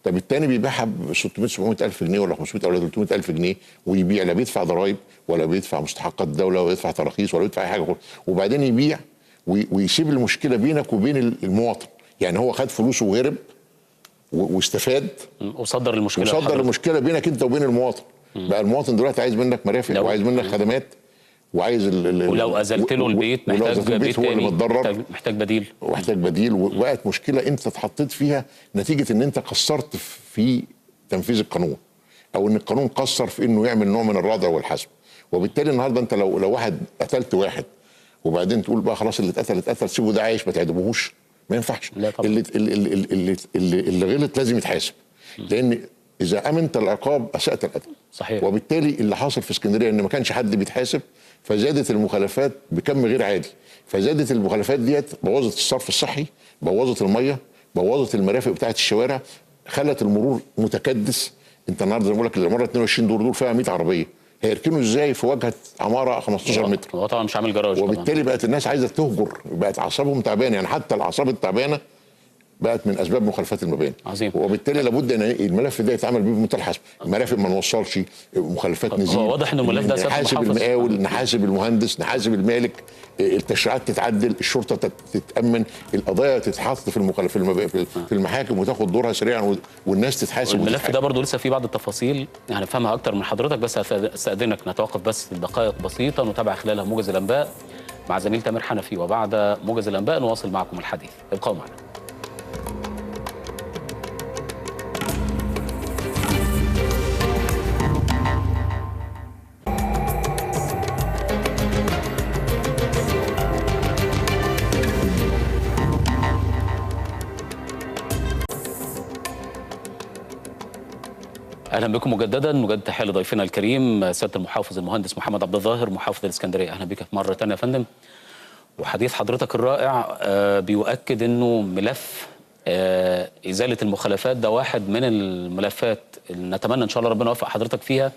طب الثاني بيبيعها ب 600 700 الف جنيه ولا 500 ولا 300 الف جنيه ويبيع، لا بيدفع ضرائب ولا بيدفع مستحقات الدوله ولا بيدفع تراخيص ولا بيدفع اي حاجه، وبعدين يبيع ويسيب المشكله بينك وبين المواطن. يعني هو خد فلوسه وهرب واستفاد وصدر المشكله بينك انت وبين المواطن. بقى المواطن دلوقتي عايز منك مرافق وعايز منك خدمات وعايز ولو ازلت له البيت محتاج بيت تاني، محتاج بديل. وبقت مشكله انت اتحطيت فيها نتيجه ان انت قصرت في تنفيذ القانون، او ان القانون قصر في انه يعمل نوع من الردع والحسم. وبالتالي النهارده انت لو واحد قتلت واحد وبعدين تقول بقى خلاص اللي اتقتل سيبه ده عايش ما تعدموهوش، ما ينفعش. اللي غلط لازم يتحاسب، لان اذا امنت العقاب اسأت الادب. صحيح. وبالتالي اللي حاصل في اسكندريه ان ما كانش حد بيتحاسب، فزادت المخالفات بكم غير عادي. فزادت المخالفات ديت، بوظت الصرف الصحي، بوظت الميه، بوظت المرافق بتاعت الشوارع، خلت المرور متكدس. انت النهارده زي ما بقول لك العماره 22 دور دول فيها 100 عربيه، هيركنوا ازاي في واجهه عماره 15 متر؟ هو طبعا مش عامل جراج. وبالتالي بقت الناس عايزه تهجر، بقت اعصابهم تعبانه. يعني حتى الاعصاب التعبانه بقت من اسباب مخالفات المباني. عظيم. وبالتالي لابد ان الملف ده يتعمل بيه بمنتهى الحسم. المرافق ما نوصلش، مخالفات نزيد. هو واضح ان الملف ده نحاسب المقاول، نحاسب المهندس، نحاسب المالك، التشريعات تتعدل، الشرطه تتامن، القضايا تتحط في المحاكم وتاخد دورها سريعا والناس تتحاسب. الملف ده برضه لسه فيه بعض التفاصيل يعني افهمها اكتر من حضرتك، بس استاذنك نتوقف بس لدقائق بسيطه نتابع خلالها موجز الانباء مع زميل تامر حنفي، وبعد موجز الانباء نواصل معكم الحديث. ابقوا معنا. اهلا بكم مجددا. نجدد تحيه لضيفنا الكريم سياده المحافظ المهندس محمد عبد الظاهر محافظ الاسكندريه. اهلا بك مره ثانيه يا فندم. وحديث حضرتك الرائع بيؤكد انه ملف ازاله المخالفات ده واحد من الملفات اللي نتمنى ان شاء الله ربنا يوفق حضرتك فيها،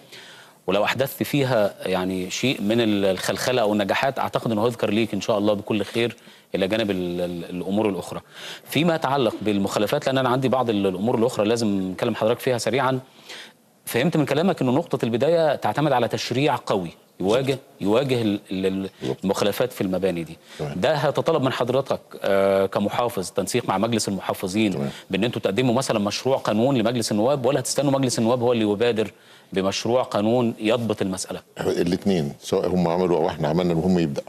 ولو احدثت فيها يعني شيء من الخلخله او النجاحات اعتقد انه هيذكر ليك ان شاء الله بكل خير الى جانب الامور الاخرى. فيما يتعلق بالمخالفات، لان انا عندي بعض الامور الاخرى لازم نكلم حضرتك فيها سريعا. فهمت من كلامك انه نقطه البدايه تعتمد على تشريع قوي، يواجه المخالفات في المباني دي. ده هيتطلب من حضرتك كمحافظ تنسيق مع مجلس المحافظين بان انتوا تقدموا مثلا مشروع قانون لمجلس النواب، ولا هتستنوا مجلس النواب هو اللي يبادر بمشروع قانون يضبط المساله؟ الاثنين، سواء هم عملوا او احنا عملنا، المهم يبدا.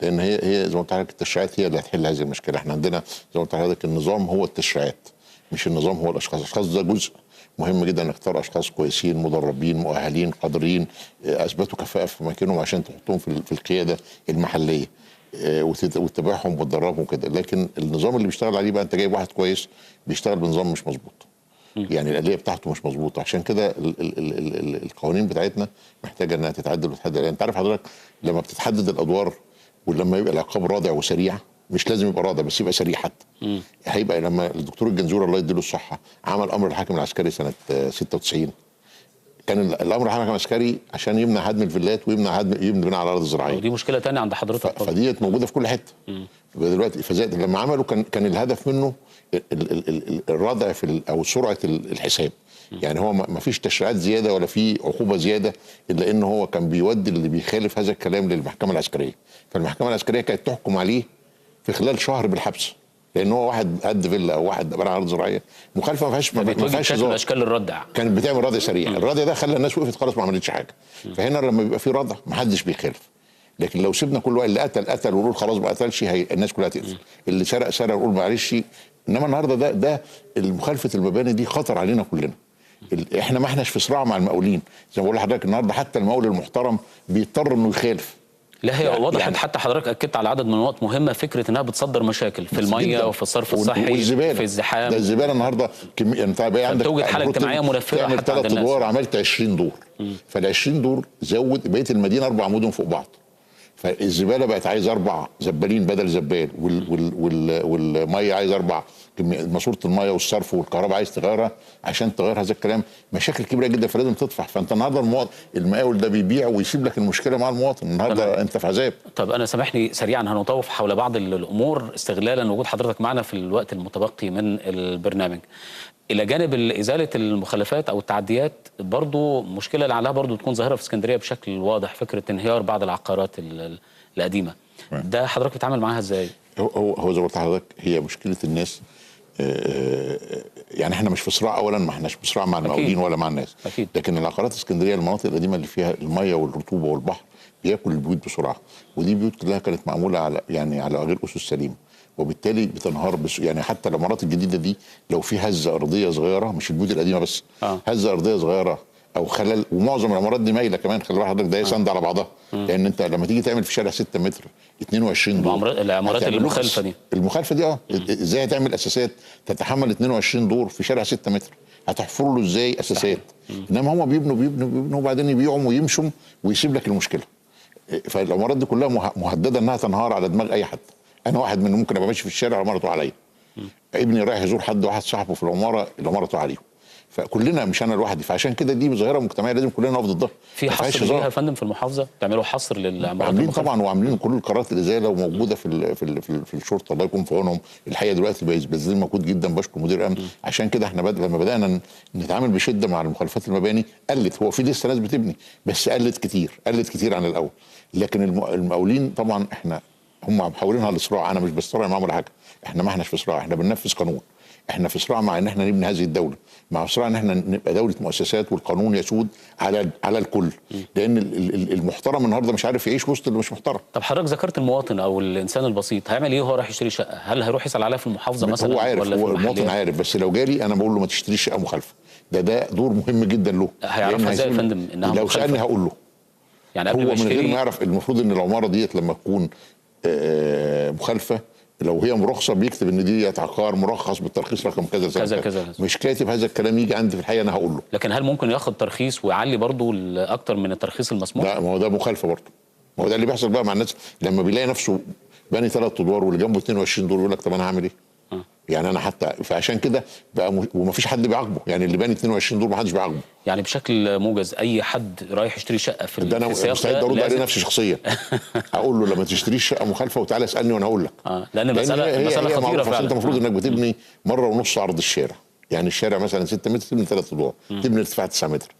لان هي زي ما قلت لحضرتك التشريعات هي اللي هتحل هذه المشكله. احنا عندنا زي ما قلت لحضرتك النظام هو التشريعات، مش النظام هو الاشخاص. الاشخاص ده جزء مهم جدا، نختار اشخاص كويسين مدربين مؤهلين قادرين اثبتوا كفاءه في مكانهم عشان تحطهم في القياده المحليه وتتابعهم وتدربهم كده. لكن النظام اللي بيشتغل عليه بقى، انت جايب واحد كويس بيشتغل بنظام مش مظبوط، يعني الآلية بتاعته مش مظبوطه. عشان كده القوانين بتاعتنا محتاجه انها تتعدل وتتحدد. يعني انت عارف حضرتك لما بتتحدد الادوار ولما يبقى العقاب رادع وسريع، مش لازم يبقى رادع بس يبقى سريع حتى. هيبقى لما الدكتور الجنزوري الله يديله الصحه عمل امر الحاكم العسكري سنه 96، كان الامر الحاكم العسكري عشان يمنع هدم الفيلات ويمنع يبني بناء على الارض الزراعيه. ودي مشكله ثانيه عند حضرتك. فديت موجوده في كل حته دلوقتي. فزائد لما عملوا كان الهدف منه الردع او سرعه الحساب. يعني هو ما فيش تشريعات زياده ولا في عقوبه زياده، الا ان هو كان بيودي اللي بيخالف هذا الكلام للمحكمه العسكريه. فالمحكمه العسكريه كانت تحكم عليه في خلال شهر بالحبس، لان هو واحد هد فيلا او واحد بنى على ارض زراعيه مخالفه ما فيهاش اشكال الردع. كانت بتعمل ردع سريع. الردع ده خلى الناس وقفت خلاص ما عملتش حاجه. فهنا لما بيبقى في ردع ما حدش بيخالف. لكن لو سيبنا كل واحد اللي قتل ونقول خلاص ما قتلش، الناس كلها تقتل. اللي سرق ونقول معلش. انما النهارده ده المخالفه المباني دي خطر علينا كلنا. احنا ما احناش في صراع مع المقاولين، زي ما بقول لحضرتك النهارده حتى المقاول المحترم بيضطر انه يخالف. لا هي يعني وضحت حتى حضرتك اكدت على عدد من النقط مهمه، فكره انها بتصدر مشاكل في الميه وفي الصرف الصحي والزبالة. في الزحام. ده الزباله النهارده انت عندك توجد حاله اجتماعيه منفره حتى 3 ادوار عملت 20 دور. فال20 دور زود بقيه المدينه 4 مدن فوق بعض. فالزباله بقت عايز 4 زبالين بدل زبال، والميه عايز 4 ماسوره الميه والصرف والكهرباء عايز تغيرها. عشان تغير هذا الكلام مشاكل كبيره جدا، فلازم تدفع. فانت النهارده المقاول ده بيبيع ويسيب لك المشكله مع المواطن. النهارده انت في عذاب. طب انا سامحني سريعا هنطوف حول بعض الامور استغلالا وجود حضرتك معنا في الوقت المتبقي من البرنامج. الى جانب ازاله المخالفات او التعديات، برضو مشكله لعلها برضو تكون ظاهره في اسكندريه بشكل واضح، فكره انهيار بعض العقارات القديمه. ده حضرتك بتتعامل معاها ازاي؟ هو زي ما قلت لحضرتك هي مشكله الناس. يعني احنا مش في صراع، اولا ما احناش في صراع مع المقاولين ولا مع الناس. أكيد. لكن العقارات الاسكندريه المناطق القديمه اللي فيها الميه والرطوبه والبحر بياكل البيوت بسرعه، ودي بيوت كلها كانت معموله على غير اسس سليمه، وبالتالي بتنهار. يعني حتى العمارات الجديده دي لو في هزه ارضيه صغيره، مش البيوت القديمه بس، هزه ارضيه صغيره او خلل، ومعظم العمارات دي مايله كمان، خلي بالك حضرتك ده هي ساند على بعضها. لان انت لما تيجي تعمل في شارع 6 متر 22 دور، العمارات المخالفه دي ازاي هتعمل اساسات تتحمل 22 دور في شارع 6 متر؟ هتحفروا له ازاي اساسات؟ انما هم بيبنوا وبعدين يبيعوا ويمشوا ويسيب لك المشكله. فالعمارات دي كلها مهدده انها تنهار على دماغ اي حد. انا واحد من ممكن ابقى ماشي في الشارع العماره تقع عليا، ابني رايح يزور واحد صاحبه في العماره تقع عليه. فكلنا مش انا لوحدي. فعشان كده دي ظاهره مجتمعيه لازم كلنا نقف ضدها. في حصر ليها يا فندم في المحافظه؟ تعملوا حصر للعمارات؟ عاملين طبعا، وعاملين كل القرارات الازاله وموجوده في الشرطه، الله يكون في عونهم. الحقيقه دلوقتي باذلين مجهود جدا، بشكر مدير امن. عشان كده احنا لما بدانا نتعامل بشده مع المخالفات المباني قلت. هو في لسه ناس بتبني بس قلت كتير عن الاول. لكن المقاولين طبعا هم محاولينها لصراع. انا مش بصراع معاهم ولا حاجه، احنا ما احناش في صراع، احنا بننفذ قانون. احنا في صراع مع ان احنا نبني هذه الدوله، مع صراع ان احنا نبقى دوله مؤسسات والقانون يسود على الكل. لان المحترم النهارده مش عارف يعيش وسط اللي مش محترم. طب حضرتك ذكرت المواطن او الانسان البسيط، هيعمل ايه وهو رايح يشتري شقه؟ هل هيروح يسال عليها في المحافظه مثلا؟ هو عارف، ولا هو المواطن عارف، بس لو جالي انا بقول له ما تشتريش شقه مخالفه. ده دور مهم جدا له. هيعرفها ازاي يا فندم انها لو مخالفه؟ سالني هقول له. يعني هو من غير ما يعرف. المفروض ان العماره ديت لما تكون مخالفه، لو هي مرخصه بيكتب ان دي عقار مرخص بالترخيص رقم كذا. مش كاتب هذا الكلام يجي عندي في الحقيقه انا هقول له. لكن هل ممكن ياخد ترخيص ويعلي برضه اكتر من الترخيص المسموح؟ لا، ما هو ده مخالفه برضه. ما هو ده اللي بيحصل بقى مع الناس لما بيلاقي نفسه باني 3 ادوار واللي جنبه 22 دور، يقول لك طب انا هعمل ايه؟ يعني انا حتى فعشان كده بقى ومفيش حد بيعاقبه. يعني اللي باني 22 دور ما حدش بيعاقبه. يعني بشكل موجز اي حد رايح يشتري شقه في ده انا مستعد ارد عليه نفسي شخصيا. اقول له لما تشتريش شقه مخالفه وتعالى اسالني وانا اقول لك. لان المساله خطيره فعلا. انت المفروض انك بتبني مره ونص عرض الشارع. يعني الشارع مثلا 6 متر تبني 3 ادوار، تبني ارتفاع 9 متر،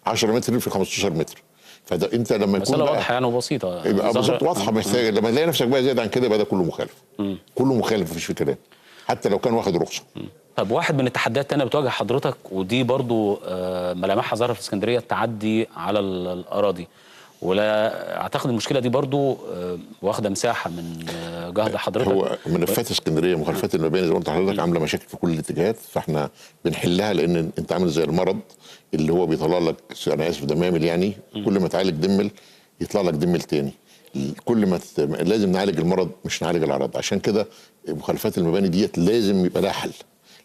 10 متر في 15 متر. فده انت لما يكون مسألة واضحة يعني وبسيطة يبقى بالظبط واضحه محتاجه. لما تلاقي نفسك بقى زياده عن كده يبقى ده كله مخالف. كله مخالف مفيش فيه كلام حتى لو كان واخد رخصه. طب واحد من التحديات التانية بتواجه حضرتك ودي برضو ملامحها ظاهرة في اسكندرية، التعدي على الأراضي، ولا اعتقد المشكله دي برضو واخده مساحه من جهد حضرتك. هو ملفات اسكندريه مخالفات المباني زي ما قلت لحضرتك عامله مشاكل في كل الاتجاهات، فاحنا بنحلها لان انت عامل زي المرض اللي هو بيطلع لك، انا اسف، دمامل يعني. كل ما تعالج دمل يطلع لك دمل تاني. كل ما لازم نعالج المرض مش نعالج العرض. عشان كده مخالفات المباني ديت لازم يبقى لها حل،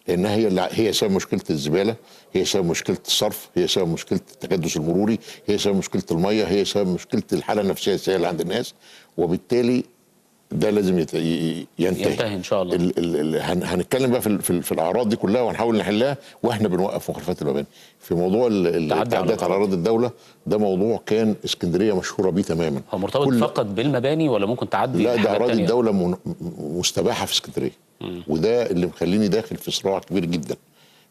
لانها هي سبب مشكله الزباله، هي سبب مشكله الصرف، هي سبب مشكله التكدس المروري، هي سبب مشكله الميه، هي سبب مشكله الحاله النفسيه السيئه اللي عند الناس. وبالتالي ده لازم ينتهي ان شاء الله. هنتكلم بقى في الاعراض دي كلها وهنحاول نحلها واحنا بنوقف مخالفات المباني. في موضوع التعديات على اراضي الدوله، ده موضوع كان اسكندريه مشهوره بيه تماما. هو مرتبط فقط بالمباني ولا ممكن تعدي؟ لا، ده اراضي الدوله مستباحه في اسكندريه. وده اللي مخليني داخل في صراع كبير جدا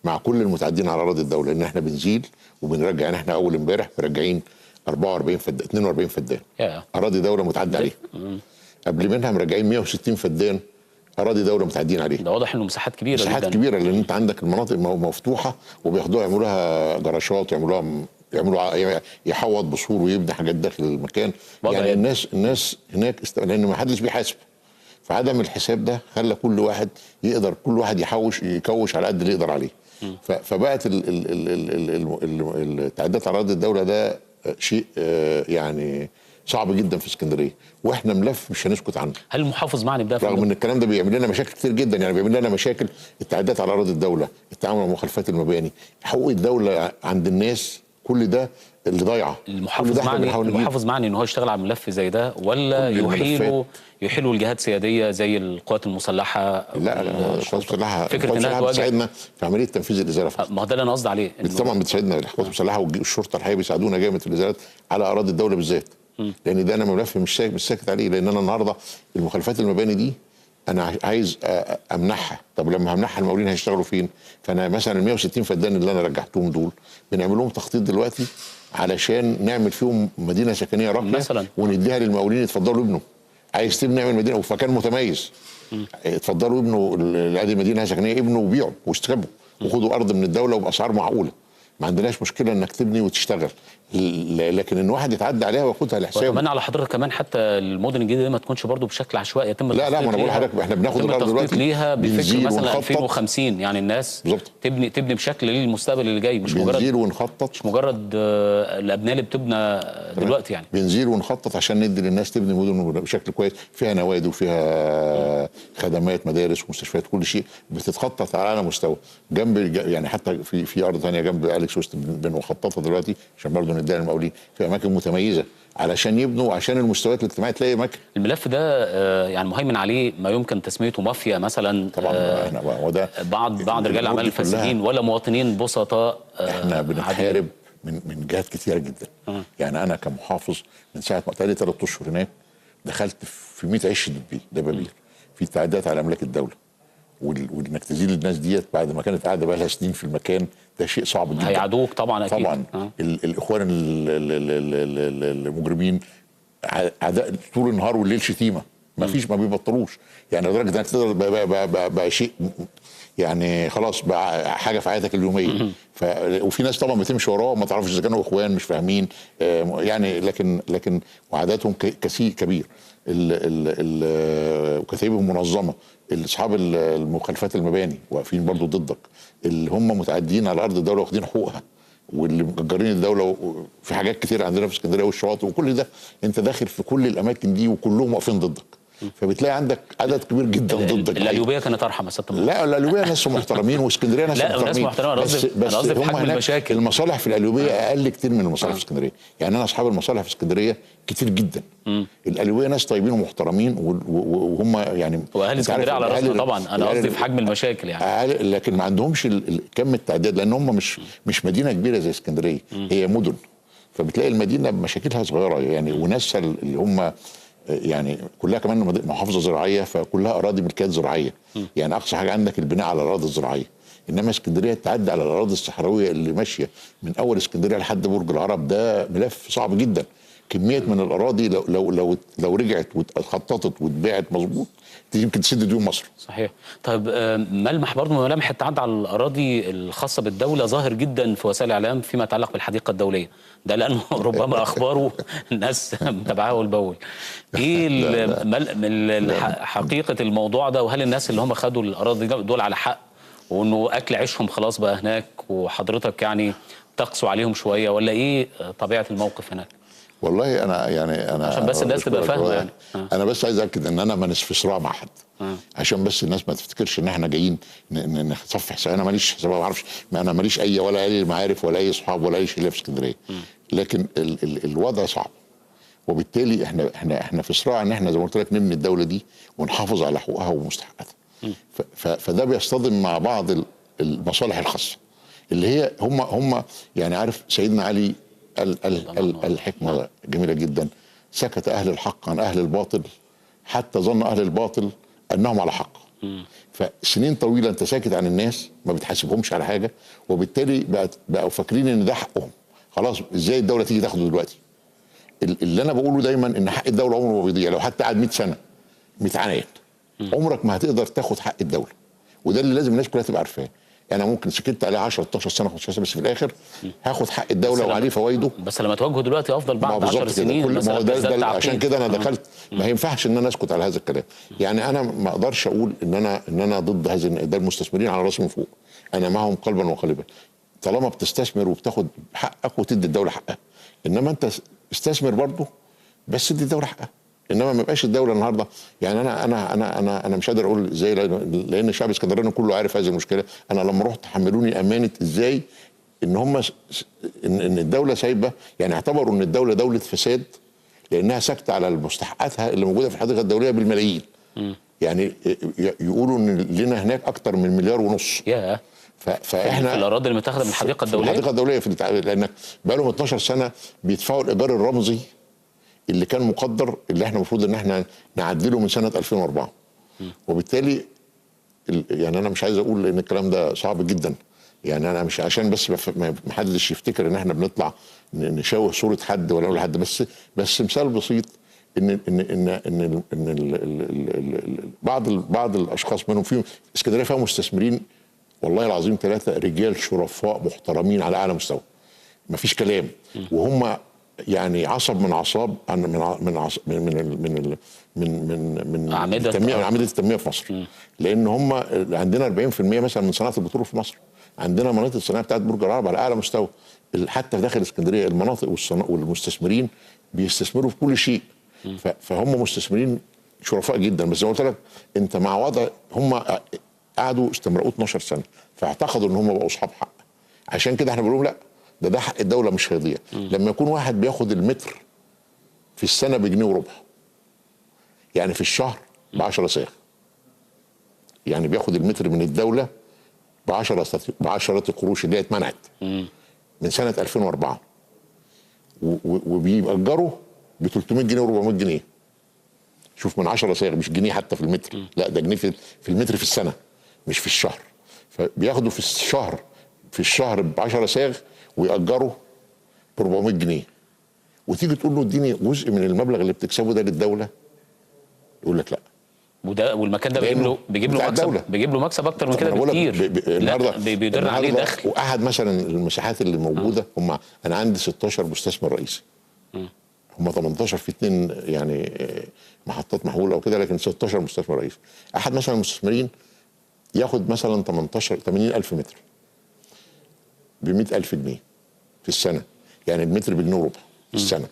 مع كل المتعدين على اراضي الدوله، ان احنا بنزيل وبنرجع. يعني احنا اول امبارح مرجعين 44 فدان 42 فدان اراضي دوله متعدى عليها. قبل منها مرجعين 160 فدان اراضي دوله متعدين عليها. ده واضح انه مساحات كبيره جدا. مساحات كبيره، لان انت عندك المناطق مفتوحه وبياخدوها يعملوها جراشات، يعملوا يحوط بسور ويبني حاجات داخل المكان. يعني الناس هناك لان ما حدش بيحاسب، فعدم الحساب ده خلى كل واحد يحوش يكوش على قد اللي يقدر عليه. فبقت التعديات على اراضي الدوله ده شيء يعني صعب جدا في اسكندريه، واحنا ملف مش هنسكت عنه. هل المحافظ معني بده؟ رغم ان الكلام ده بيعمل لنا مشاكل كتير جدا، يعني بيعمل لنا مشاكل التعديات على اراضي الدوله، التعامل مع مخالفات المباني، حقوق الدوله عند الناس، كل ده اللي ضايعه. المحافظ معني ان هو يشتغل على ملف زي ده، ولا يحيلوا الجهات سياديه زي القوات المسلحه؟ لا القوات المسلحه فكره انها بتساعدنا في عمليه تنفيذ الازاله. ما هو ده اللي انا قصدي عليه. طبعا بتساعدنا القوات المسلحه والشرطه الحقيقيه بيساعدونا جامد في الازالات على اراضي الدوله بالذات. لان ده انا ملف مش ساكت عليه، لان انا النهارده المخالفات المباني دي انا عايز امنحها. طب لما همنحها المقاولين هيشتغلوا فين؟ فانا مثلا ال 160 فدان اللي انا رجعتهم دول بنعمل لهم تخطيط دلوقتي علشان نعمل فيهم مدينه سكنيه راقيه مثلا، ونديها للمقاولين يتفضلوا ابنوا. عايز تبني نعمل مدينه فكان متميز، اتفضلوا ابنوا ادي مدينه سكنيه، ابنوا وبيعوا واشتغلوا وخدوا ارض من الدوله وباسعار معقوله. ما عندناش مشكله انك تبني وتشتغل، لكن ان واحد يتعدى عليها وياخدها لحسابه. وكمان على حضرتك كمان حتى المدن الجديده ما تكونش برضو بشكل عشوائي يتم لا ما انا بقول لحضرتك احنا بناخد الارض دلوقتي ليها بفكر مثلا 2050، يعني الناس بالزبط. تبني بشكل للمستقبل اللي جاي، مش مجرد بنزيل ونخطط، مش مجرد الابنيه اللي بتبنى دلوقتي. يعني بنزيل ونخطط عشان ندي للناس تبني مدن بشكل كويس، فيها نوادي وفيها خدمات، مدارس ومستشفيات، كل شيء بتتخطط على مستوى جنب. يعني حتى في ارض ثانيه جنب اليكس وست بنخططها دلوقتي عشان برضه نديها للمقاولين في اماكن متميزه علشان يبنوا، عشان المستويات الاجتماعيه تلاقي اماكن. الملف ده يعني مهيمن عليه ما يمكن تسميته مافيا مثلا. طبعا وده بعض رجال الاعمال الفاسدين ولا مواطنين بسطاء. احنا بنحارب من جهات كتيره جدا. يعني انا كمحافظ من ساعه ما بقالي 3 اشهر هناك دخلت في 100 عش دبابير في تعديات على املاك الدوله، وانك تزيل الناس ديت بعد ما كانت قاعده بقى لها سنين في المكان، ده شيء صعب جدا. هيعادوك طبعا اكيد. طبعا الاخوان المجرمين عداء طول النهار والليل، شتيمه ما بيبطلوش. يعني لدرجه انك تقدر بقى شيء يعني خلاص بقى حاجه في حياتك اليوميه. وفي ناس طبعا بتمشي وراه ما تعرفش اذا كانوا اخوان مش فاهمين يعني، لكن وعداتهم كبير. وكتائبهم منظمه، اصحاب المخالفات المباني واقفين برضو ضدك، اللي هم متعدين على ارض الدوله واخدين حقوقها، واللي مجرين الدوله في حاجات كتير عندنا في اسكندريه والشواطئ وكل ده. انت داخل في كل الاماكن دي وكلهم واقفين ضدك، فبتلاقي عندك عدد كبير جدا ضدك. القليوبيه كانت ارحم يا سياده. لا القليوبيه ناس محترمين واسكندريه ناس محترمين. ناس محترمه. بس قصدي في حجم المشاكل. المصالح في القليوبيه اقل كتير من المصالح في اسكندريه. يعني انا اصحاب المصالح في اسكندريه كتير جدا. القليوبيه ناس طيبين ومحترمين وهم يعني، واهل اسكندريه على راسنا طبعا. انا قصدي في حجم المشاكل يعني، لكن ما عندهمش كم التعداد، لان هم مش مدينه كبيره زي اسكندريه، هي مدن. فبتلاقي المدينه بمشاكلها صغيره يعني، وناسها اللي هم يعني كلها كمان محافظه زراعيه، فكلها اراضي ملكيات زراعيه. يعني اقصى حاجه عندك البناء على الاراضي الزراعيه. انما اسكندريه تعدي على الاراضي الصحراويه اللي ماشيه من اول اسكندريه لحد برج العرب، ده ملف صعب جدا. كميه من الاراضي لو رجعت واتخططت واتباعت مظبوط يمكن تسد ديون مصر. صحيح. طيب ملمح برضه من ملامح التعدي على الاراضي الخاصه بالدوله ظاهر جدا في وسائل الاعلام فيما يتعلق بالحديقه الدوليه، ده لانه ربما اخباره الناس متابعاها اول باول. ايه حقيقه الموضوع ده، وهل الناس اللي هم خدوا الاراضي دول على حق، وانه اكل عيشهم خلاص بقى هناك وحضرتك يعني تقسو عليهم شويه، ولا ايه طبيعه الموقف هناك؟ والله انا عشان بس الناس تبقى فاهمه يعني. انا بس عايز اكد ان انا مانيش في صراع مع حد، عشان بس الناس ما تفتكرش ان احنا جايين نصفي حساب. انا ماليش حساب، ما اعرفش، انا ماليش اي ولا اي معارف ولا اي اصحاب ولا اي شله في اسكندريه، لكن الوضع صعب، وبالتالي احنا في صراع ان احنا زي ما قلت لك نبني الدوله دي ونحافظ على حقوقها ومستحقاتها. فده بيصطدم مع بعض المصالح الخاصه اللي هي هم يعني عارف سيدنا علي الحكمه جميله جدا، سكت اهل الحق عن اهل الباطل حتى ظن اهل الباطل انهم على حق. فسنين طويله انت ساكت عن الناس، ما بتحاسبهمش على حاجه، وبالتالي بقوا فاكرين ان ده حقهم. خلاص ازاي الدوله تيجي تاخده دلوقتي؟ اللي انا بقوله دايما ان حق الدوله عمره ما بيضيع، لو حتى قعد 100 سنه 100 عام عمرك ما هتقدر تاخد حق الدوله، وده اللي لازم الناس كلها تبقى عارفاه. انا ممكن سكت عليه 10 12 سنه 15 سنه، بس في الاخر هاخد حق الدوله وعليه فوائده. بس لما تواجهه دلوقتي افضل بعد 10 سنين. ما هو ده عشان كده انا دخلت. ما ينفعش ان انا اسكت على هذا الكلام. يعني انا ما اقدرش اقول ان انا ضد هذا، ده المستثمرين على راسي من فوق، انا معهم قلبا وقالبا طالما بتستثمر وبتاخد حقك وتدي الدوله حقها. انما انت استثمر برضه بس ادي الدوله حقها، انما ما يبقاش الدوله النهارده. يعني انا مش قادر اقول ازاي، لان الشعب الاسكندراني كله عارف هذه المشكله. انا لما رحت حملوني امانه ازاي ان هم ان الدوله سايبه، يعني اعتبروا ان الدوله دوله فساد لانها ساكته على مستحقاتها اللي موجوده في الحديقه الدوليه بالملايين. يعني يقولوا ان لنا هناك اكتر من 1.5 مليار. ياه. فاحنا في الاراضي اللي متاخده من الحديقه الدوليه، الحديقه الدوليه لانك بقى لهم 12 سنه بيدفعوا الايجار الرمزي اللي كان مقدر، اللي احنا المفروض ان احنا نعدله من سنه 2004. وبالتالي يعني انا مش عايز اقول ان الكلام ده صعب جدا، يعني انا مش عشان بس ما حدش يفتكر ان احنا بنطلع نشوه صوره حد ولا نقول لحد، بس مثال بسيط ان ان ان ان, إن بعض الاشخاص منهم في اسكندريه فيها مستثمرين والله العظيم 3 رجال شرفاء محترمين على اعلى مستوى، مفيش كلام، وهم يعني عصب من اعصاب من اعمده التنميه في مصر. لان هم عندنا 40% مثلا من صناعه البترول في مصر، عندنا مناطق الصناعيه بتاعت برج العرب على اعلى مستوى، حتى في داخل اسكندريه المناطق والمستثمرين بيستثمروا في كل شيء. فهم مستثمرين شرفاء جدا، بس زي ما قلت لك انت مع وضع هم قعدوا استمروا 12 سنه فاعتقدوا ان هم بقوا اصحاب حق. عشان كده احنا بنقول لا، ده حق الدوله مش هيضيع. لما يكون واحد بياخد المتر في السنه بجنيه وربع، يعني في الشهر ب10 صاغ، يعني بياخد المتر من الدوله ب10 قروش اللي هي اتمنعت من سنه 2004، وبيأجروا ب 300 جنيه و 400 جنيه. شوف، من 10 صاغ، مش جنيه حتى في المتر، لا ده جنيه في المتر في السنه مش في الشهر. فبياخدوا في الشهر ب10 صاغ ويأجروا ب 400 جنيه، وتيجي تقول له اديني جزء من المبلغ اللي بتكسبه ده للدوله، يقول لك لا. والمكان ده بيجيب له مكسب اكتر من كده بكتير. النهارده بيدر عليه دخل. واحد مثلا المساحات اللي موجوده انا عندي 16 مستثمر رئيسي، هم 18 في 2 يعني محطات محموله او كده، لكن 16 مستثمر رئيسي. احد مثلا المستثمرين ياخد مثلا 80,000 متر ب 100,000 جنيه في السنه، يعني المتر بجنيه وربع في السنه،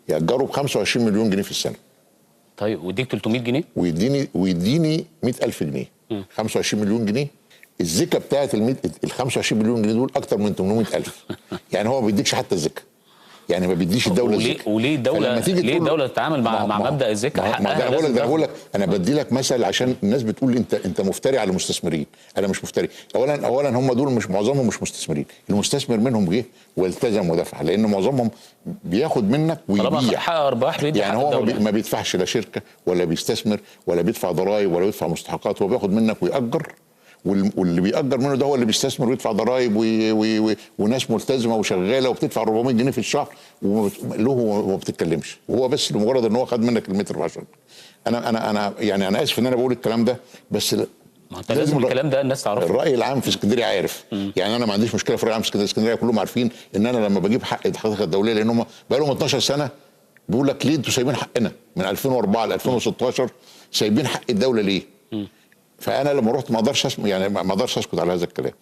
يأجروا ب 25 مليون جنيه في السنه. طيب ويديك 300 جنيه؟ ويديني 100,000 جنيه. 25 مليون جنيه، الزكاه بتاعت ال 25 مليون جنيه دول اكتر من 800,000. يعني هو ما بيديكش حتى الزكاه، يعني ما بيديش الدوله الزكاه. وليه الدوله تتعامل مع مبدا الزكاه؟ انا بقول لك انا بدي لك مثل عشان الناس بتقول انت مفتري على المستثمرين. انا مش مفتري. اولا هم دول مش معظمهم مش مستثمرين، المستثمر منهم جه والتزم ودفع، لان معظمهم بياخد منك ويبيع طالما حقق ارباح بيدي يعني هو ما بيدفعش لا شركه ولا بيستثمر ولا بيدفع ضرائب ولا بيدفع مستحقات، هو بياخد منك ويأجر واللي بيأجر منه ده هو اللي بيستثمر ويدفع ضرائب وناس ملتزمه وشغاله وبتدفع 400 جنيه في الشهر له وما بتتكلمش، وهو بس لمجرد ان هو خد منك المتر عشان انا يعني انا اسف ان انا بقول الكلام ده، بس ما انت لازم الكلام ده الناس تعرفه. الراي العام في اسكندريه عارف. يعني انا ما عنديش مشكله في الراي العام في اسكندريه كلهم عارفين ان انا لما بجيب حق الحقيقه الدوليه، لان هم بقى لهم 12 سنه بيقول لك ليه انتوا سايبين حقنا من 2004 ل 2016 سايبين حق الدوله ليه؟ فانا لما رحت ما اقدرش اسكت على هذا الكلام.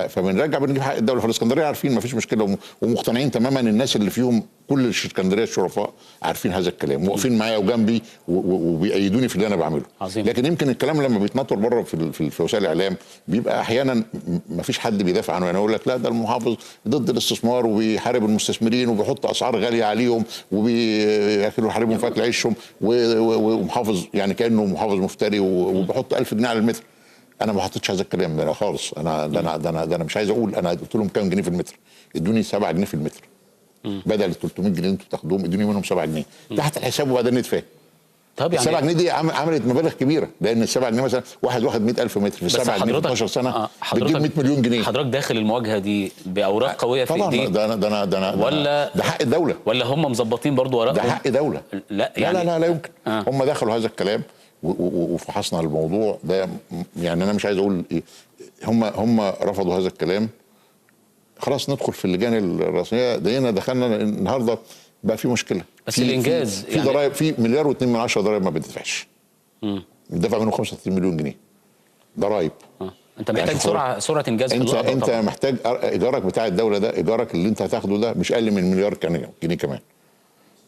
فبنرجع بنجيب حق الدوله. في الاسكندريه عارفين ما فيش مشكله ومقتنعين تماما، الناس اللي فيهم كل الاسكندريه الشرفاء عارفين هذا الكلام واقفين معايا وجنبي وبيأيدوني في اللي انا بعمله. عظيم. لكن يمكن الكلام لما بيتنطر بره في وسائل الاعلام بيبقى احيانا ما فيش حد بيدافع عنه. يعني اقول لك لا ده المحافظ ضد الاستثمار وبيحارب المستثمرين وبيحط اسعار غاليه عليهم وبياكلوا حاربهم في اكل عيشهم ومحافظ يعني كانه محافظ مفتري وبيحط 1000 جنيه على المتر. انا ما حطيتش هذا الكلام ده خالص. انا مش عايز اقول. انا قلت لهم كام جنيه في المتر؟ ادوني 7 جنيه في المتر. بدل ال 300 جنيه اللي انتوا بتاخدوهم ادوني منهم 7 جنيه تحت الحساب وبعدين نتفاهم. طب يعني 7 جنيه دي عملت مبالغ كبيره، لان ال 7 جنيه مثلا واحد واخد 100,000 متر في 7 جنيه في 12 سنه بتجيب 100 مليون جنيه. حضرتك داخل المواجهه دي باوراق قويه في ايديك طبعا ده حق الدوله ولا هم مظبطين برضو ورقهم؟ ده حق دوله. لا يعني لا يمكن. هم دخلوا هذا الكلام وفحصنا الموضوع ده. يعني انا مش عايز اقول ايه، هم رفضوا هذا الكلام. خلاص ندخل في اللجان الرسميه. دخلنا النهارده بقى في مشكله. بس الانجاز في يعني ضرائب، في 1.2 مليار ضرائب ما بتدفعش. بيدفع منهم 65 مليون جنيه ضرائب. انت محتاج يعني سرعه انجاز في اللحظه. انت محتاج ايجارك بتاع الدوله ده، ايجارك اللي انت هتاخده ده مش اقل من 1 مليار جنيه كمان.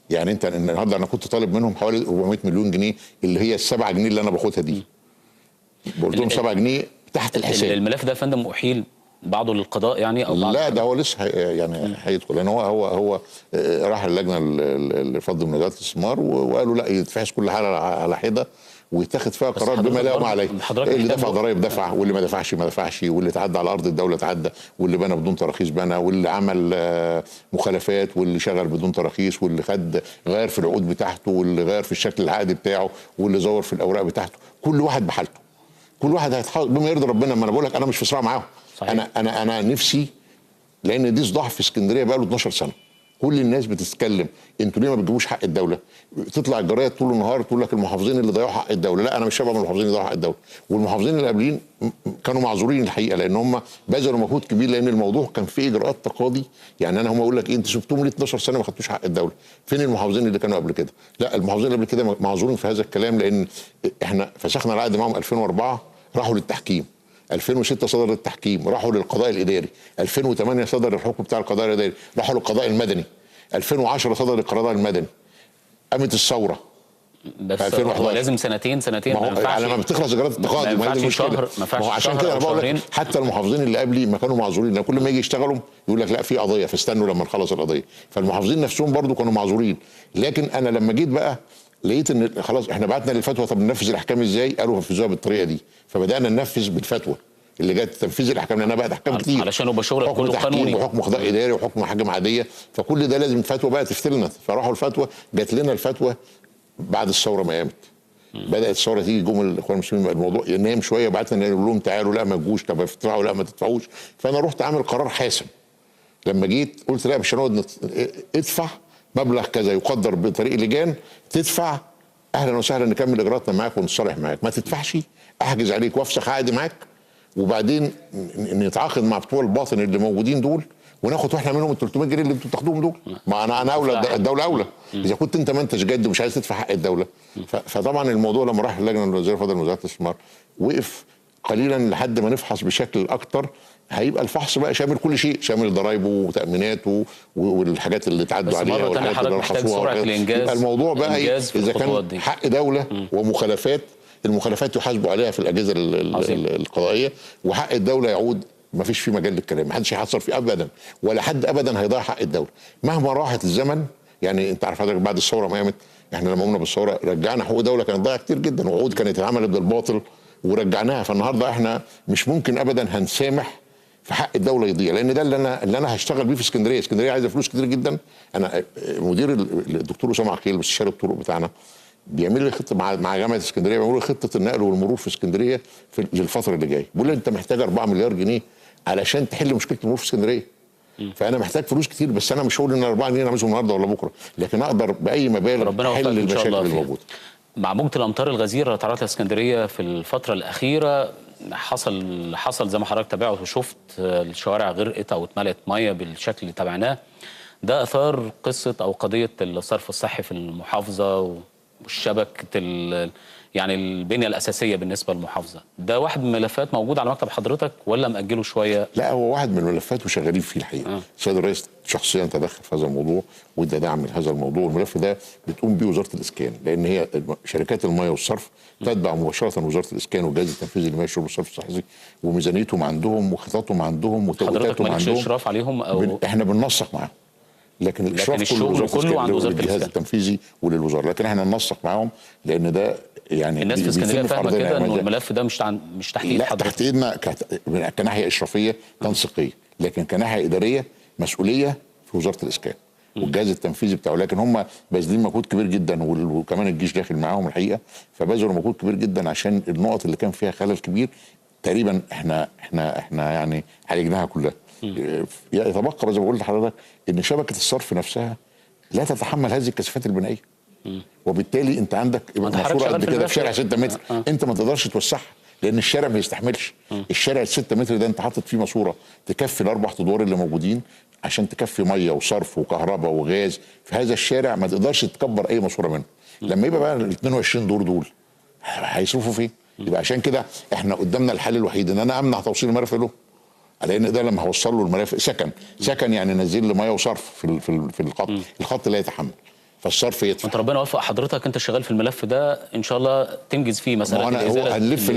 يعني انت النهارده انا كنت طالب منهم حوالي 400 مليون جنيه اللي هي ال7 جنيه اللي انا باخدها دي. بقول لهم 7 جنيه تحت الحساب. الملف ده يا فندم احيل بعضه للقضاء يعني او لا ده هو لسه يعني هيدخل، لان هو راح اللجنه لفض منازعات الاستثمار وقالوا لا يتفحص كل حاله على حده ويتاخد فيها قرار بما لا يقوم عليه. اللي دفع ضرائب دفع، واللي ما دفعش ما دفعش، واللي تعدى على ارض الدوله تعدى، واللي بنى بدون تراخيص بنى، واللي عمل مخالفات، واللي شغل بدون تراخيص، واللي غير في العقود بتاعته، واللي غير في الشكل العقدي بتاعه، واللي زور في الاوراق بتاعته. كل واحد بحالته، كل واحد هيتحاسب بما يرضي ربنا. ما انا بقول لك انا مش في صراع معاهم. انا نفسي، لان دي صداع في اسكندريه بقى له 12 سنه. كل الناس بتتكلم انتوا ليه ما بتجيبوش حق الدوله؟ تطلع الجرايد طول النهار تقول لك المحافظين اللي ضيعوا حق الدوله. لا انا مش شبه من المحافظين اللي ضيعوا حق الدوله، والمحافظين اللي قبلين كانوا معذورين الحقيقه، لان هم بذلوا مجهود كبير، لان الموضوع كان فيه اجراءات تقاضي. يعني انا هم اقول لك ايه، انتوا سبتوهم ليه 12 سنه ما خدتوش حق الدوله؟ فين المحافظين اللي كانوا قبل كده؟ لا المحافظين اللي قبل كده معذورين في هذا الكلام، لان احنا فسخنا العقد معاهم 2004 راحوا للتحكيم، 2006 صدر التحكيم راحوا للقضاء الاداري، 2008 صدر الحكم بتاع القضاء الاداري راحوا للقضاء المدني، 2010 صدر القضاء المدني، قامت الثوره. بس هو لازم سنتين ما ينفعش لما بتخلص اجراءات التقاضي. ما ينفعش شهر، ما هو عشان كده انا بقول لك حتى المحافظين اللي قبلي ما كانوا معذورين، لان كل ما يجي يشتغلوا يقول لك لا في قضيه فاستنوا لما نخلص القضيه. فالمحافظين نفسهم برضو كانوا معذورين. لكن انا لما جيت بقى لقيت ان خلاص احنا بعتنا للفتوى، طب ننفذ الاحكام ازاي؟ قالوا نفذوها بالطريقه دي، فبدانا ننفذ بالفتوى اللي جت تنفيذ الاحكام، لانها بقت احكام كتير علشان يبقى شغل كله قانوني وحكم قضاء اداري وحكم محاكم عاديه، فكل ده لازم فتوى بقى تفتلنا. فراحوا الفتوى، جات لنا الفتوى بعد الثوره ما قامت. بدات الثوره تيجي، جم الاخوان المسلمين الموضوع ينام شويه، بعتنا نقول لهم تعالوا لا ما تجوش، طب ادفعوا لا ما تدفعوش. فانا رحت عامل قرار حاسم. لما جيت قلت لا مش هنقعد ادفع مبلغ كذا يقدر بطريق لجان، تدفع اهلا وسهلا نكمل اجراءاتنا معاك ونتصالح معاك، ما تدفعش احجز عليك وافسخ عقدي معاك، وبعدين نتعاقد مع بتوع الباطن اللي موجودين دول وناخد واحنا منهم ال 300 جنيه اللي انتوا بتاخدوهم دول. ما انا اولى، الدوله اولى. اذا كنت انت منتج جد ومش عايز تدفع حق الدوله. فطبعا الموضوع لما راح اللجنه الوزير فضل وزاره الاستثمار وقف قليلا لحد ما نفحص بشكل اكتر. هيبقى الفحص بقى شامل كل شيء، شامل ضرايبه وتاميناته والحاجات اللي اتعدوا عليها والحاجات اللي رخصوها. يبقى الموضوع بقى اذا كان حق دوله ومخالفات، المخالفات يحاسبوا عليها في الاجهزه القضائيه، وحق الدوله يعود ما فيش فيه مجال للكلام، ما حدش هيحصل فيه ابدا، ولا حد ابدا هيضيع حق الدوله مهما راحت الزمن. يعني انت عارف حضرتك بعد الثوره ما قامت، احنا لما قمنا بالثوره رجعنا حقوق دوله كانت ضايعه كتير جدا، وعقود كانت اتعملت بالباطل ورجعناها. فالنهارده احنا مش ممكن ابدا هنسامح في حق الدوله يضيع، لان ده اللي انا هشتغل بيه في اسكندريه. اسكندريه عايزه فلوس كتير جدا. انا مدير الدكتور اسامه عقيل مستشار الطرق بتاعنا بيعمل لي خطه مع جامعه اسكندريه، بيعملوا لي خطه النقل والمرور في اسكندريه للفتره اللي جايه. بيقول لي انت محتاج 4 مليار جنيه علشان تحل مشكله المرور في اسكندريه. فانا محتاج فلوس كتير، بس انا مش هقول ان 4 جنيه اعملهم النهارده ولا بكره، لكن اقدر باي مبالغ احل المشاكل اللي موجوده. مع موجة الامطار الغزيره اللي تعرضت الاسكندريه في الفتره الاخيره، حصل زي ما حضرتك تابعت وشفت الشوارع غرقت او اتملت ميه بالشكل اللي تابعناه. ده اثار قصه او قضيه الصرف الصحي في المحافظه والشبكه يعني البنيه الاساسيه بالنسبه للمحافظه. ده واحد من الملفات موجود على مكتب حضرتك ولا مأجله شويه؟ لا، هو واحد من الملفات وشغالين فيه الحقيقه. السيد الرئيس شخصيا تدخل في هذا الموضوع وادى دعم لهذا الموضوع، والملف ده بتقوم به وزاره الاسكان، لان هي شركات المياه والصرف تتبع مباشره وزاره الاسكان والجهاز التنفيذي لمياه الشرب والصرف الصحي، وميزانيتهم عندهم وخططهم عندهم وتوقيتاتهم عندهم. حضرتك اشراف عليهم او احنا بننسق معاهم، لكن الاشراف الشغل كله عند وزاره الجهاز التنفيذي وللوزاره، لكن احنا ننسق معاهم لان ده يعني الناس في اسكندريه فاهمه كده انه الملف ده مش تحت ايد حضرتك. تحت ايدنا كناحيه اشرافيه تنسيقيه، لكن كناحيه اداريه مسؤوليه في وزاره الاسكان والجهاز التنفيذي بتاعه. لكن هم باذلين مجهود كبير جدا، وكمان الجيش داخل معاهم الحقيقه، فبذلوا مجهود كبير جدا عشان النقط اللي كان فيها خلل كبير تقريبا احنا يعني عالجناها كلها. يتبقى زي ما بقول لحضرتك ان شبكه الصرف نفسها لا تتحمل هذه الكثافات البنائيه، وبالتالي انت عندك ماسوره قد كده في شارع 6 متر انت ما تقدرش توسعها لان الشارع ما يستحملش. الشارع ال 6 متر ده انت حاطط فيه ماسوره تكفي ال4 ادوار اللي موجودين عشان تكفي ميه وصرف وكهرباء وغاز في هذا الشارع، ما تقدرش تكبر اي ماسوره منه. لما يبقى بقى ال 22 دور دول هيصرفوا فين؟ يبقى عشان كده احنا قدامنا الحل الوحيد ان انا امنع توصيل المرافق له، لان ده لما هوصل له المرافق سكن يعني نزل لي ميه وصرف في الخط لا يتحمل، فالصرف يدفع. انت ربنا وفق حضرتك، انت شغال في الملف ده ان شاء الله تنجز فيه مساله الازاله. هنلف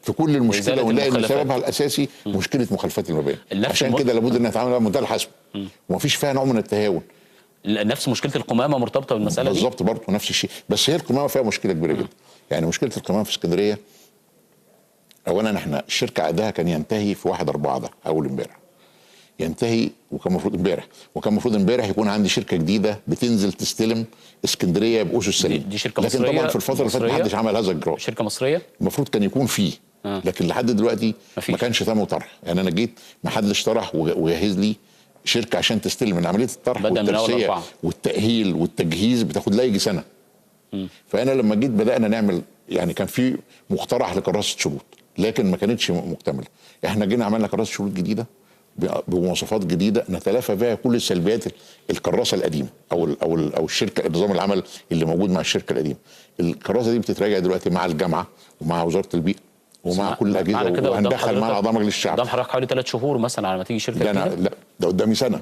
في كل المشكله ونلاقي ان سببها الاساسي مشكله مخالفات المباني، عشان كده لابد ان نتعامل معاها بمنتهى الحسم ومفيش فيها نوع من التهاون. نفس مشكله القمامه مرتبطه بالمساله دي بالظبط، برضه نفس الشيء، بس هي القمامه فيها مشكله كبيره جدا. يعني مشكله القمامه في اسكندريه، اولا احنا الشركه عقدها كان ينتهي في 1/4 ده اول امبارح ينتهي، وكان المفروض امبارح يكون عندي شركه جديده بتنزل تستلم اسكندريه باسس سليم. دي شركه لكن مصريه، طبعا في الفتره اللي فاتت ما حدش عمل هذا الاجراء. شركه مصريه المفروض كان يكون فيه لكن لحد دلوقتي ما كانش تم طرح. يعني انا جيت ما حدش طرح وجهز لي شركه عشان تستلم. من عمليه الطرح والترسيه والتاهيل والتجهيز بتاخد لها يجي سنه. فانا لما جيت بدانا نعمل، يعني كان في مقترح لكراسه شروط لكن ما كانتش مكتمله. احنا جينا عملنا كراسه شروط جديده بمواصفات جديده نتلافى بها كل السلبيات الكراسه القديمه او الشركه نظام العمل اللي موجود مع الشركه القديمه. الكراسه دي بتتراجع دلوقتي مع الجامعه ومع وزاره البيئه ومع كل الاجهزه، وهندخل معانا اعضاء مجلس الشعب. قدام حضرتك حوالي 3 شهور مثلا على ما تيجي شركه جديده. لا ده قدامي سنه.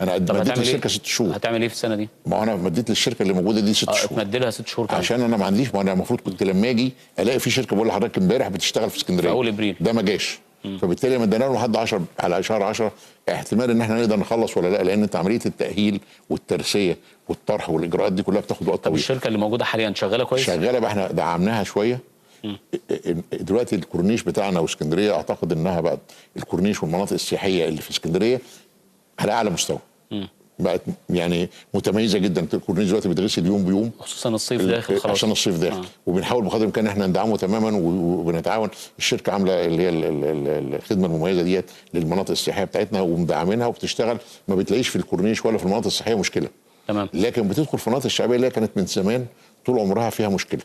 انا مديت للشركه 6 شهور. هتعمل ايه في السنه دي؟ ما انا مديت للشركه اللي موجوده دي 6 شهور. تمد لها 6 شهور كمان عشان انا ما عنديش. ما انا المفروض كنت لما اجي الاقي في شركه بقول لحضرتك امبارح بتشتغل في اسكندريه في اول ابريل، ده ما جاش. فبالتالي مدينا له لحد 10 على شهر 10 احتمال ان احنا نقدر نخلص ولا لا، لان انت عمليه التاهيل والترسيه والطرح والاجراءات دي كلها بتاخد وقت طويل. طب الشركه اللي موجوده حاليا شغاله كويس؟ شغاله بقى، احنا دعمناها شويه. دلوقتي الكورنيش بتاعنا واسكندريه اعتقد انها بقت الكورنيش والمناطق السياحيه اللي في اسكندريه على اعلى مستوى. بقت يعني متميزه جدا. الكورنيش دلوقتي بيتغسل يوم بيوم، خصوصا الصيف داخل خلاص، عشان الصيف داخل. وبنحاول بقدر الامكان ان احنا ندعمه تماما وبنتعاون. الشركه عامله اللي هي الخدمه المميزه ديت للمناطق السياحيه بتاعتنا ومدعمينها وبتشتغل. ما بتلاقيش في الكورنيش ولا في المناطق السياحيه مشكله. تمام. لكن بتدخل في المناطق الشعبيه اللي هي كانت من زمان طول عمرها فيها مشكله.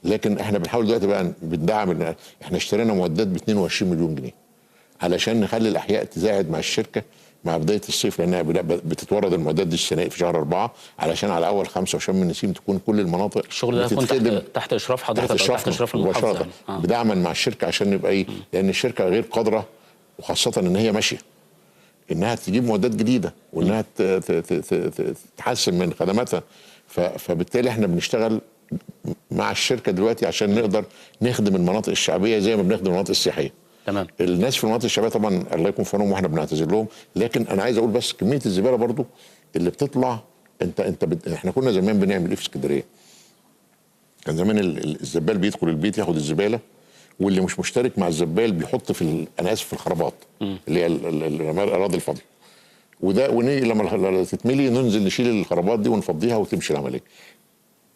لكن احنا بنحاول دلوقتي بقى بندعم. احنا اشترينا معدات ب 22 مليون جنيه علشان نخلي الاحياء تساعد مع الشركه مع بدايه الصيف، لانها بتتورد المعدات دي السنه في شهر 4 علشان على اول 5 وشم النسيم تكون كل المناطق الشغل ده يكون تحت اشراف حضرتك او تحت اشراف المحافظه بدعما مع الشركه عشان نبقى ايه، لان الشركه غير قادره وخاصه ان هي ماشيه انها تجيب معدات جديده وانها تحسن من خدماتها. فبالتالي احنا بنشتغل مع الشركه دلوقتي عشان نقدر نخدم المناطق الشعبيه زي ما بنخدم المناطق السياحيه. تمام. الناس في المناطق الشعبيه طبعا الله يكون في عونهم واحنا بنعتذر لهم، لكن انا عايز اقول بس كميه الزباله برضو اللي بتطلع. احنا كنا زمان بنعمل ايه في اسكندريه؟ كان زمان الزبال بيدخل البيت ياخد الزباله، واللي مش مشترك مع الزبال بيحط انا اسف في الخرابات اللي هي الاراضي الفاضيه. وده لما تتملي ننزل نشيل الخرابات دي ونفضيها وتمشي العمليه.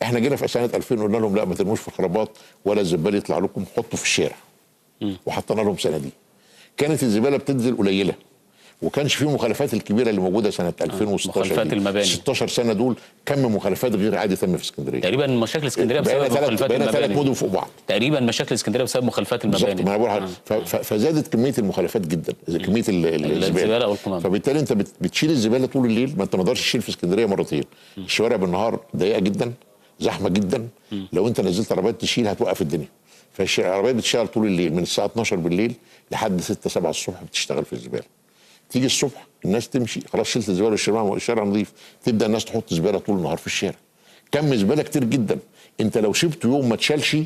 احنا جينا في سنه 2000 قلنا لهم لا ما ترموش في الخرابات ولا الزبال يطلع لكم، حطوا في الشارع. وحطينا لهم صناديق. كانت الزباله بتنزل قليله، وكانش فيه المخالفات الكبيره اللي موجوده سنه 2016 مخالفات المباني 16 سنه دول كم مخالفات غير عادي تم في اسكندريه. تقريبا مشاكل اسكندريه بسبب مخالفات المباني. 3 مدن فوق بعض. تقريبا مشاكل اسكندريه بسبب مخالفات المباني. ما انا بقول فزادت كميه المخالفات جدا، كميه الزباله او القمامه. فبالتالي انت بتشيل الزباله طول الليل، ما انت ما تقدرش تشيل في اسكندريه مرتين. الشوارع بالنهار ضيقه جدا، زحمه جدا. لو انت نزلت عربيات تشيل هتوقف الدنيا. فالعربيات بتشتغل طول الليل من الساعه 12 بالليل لحد 6 7 الصبح بتشتغل في الزباله. تيجي الصبح الناس تمشي خلاص شلت الزباله والشارع نظيف، تبدا الناس تحط زباله طول النهار في الشارع. كم زباله كتير جدا، انت لو سبته يوم ما تشالش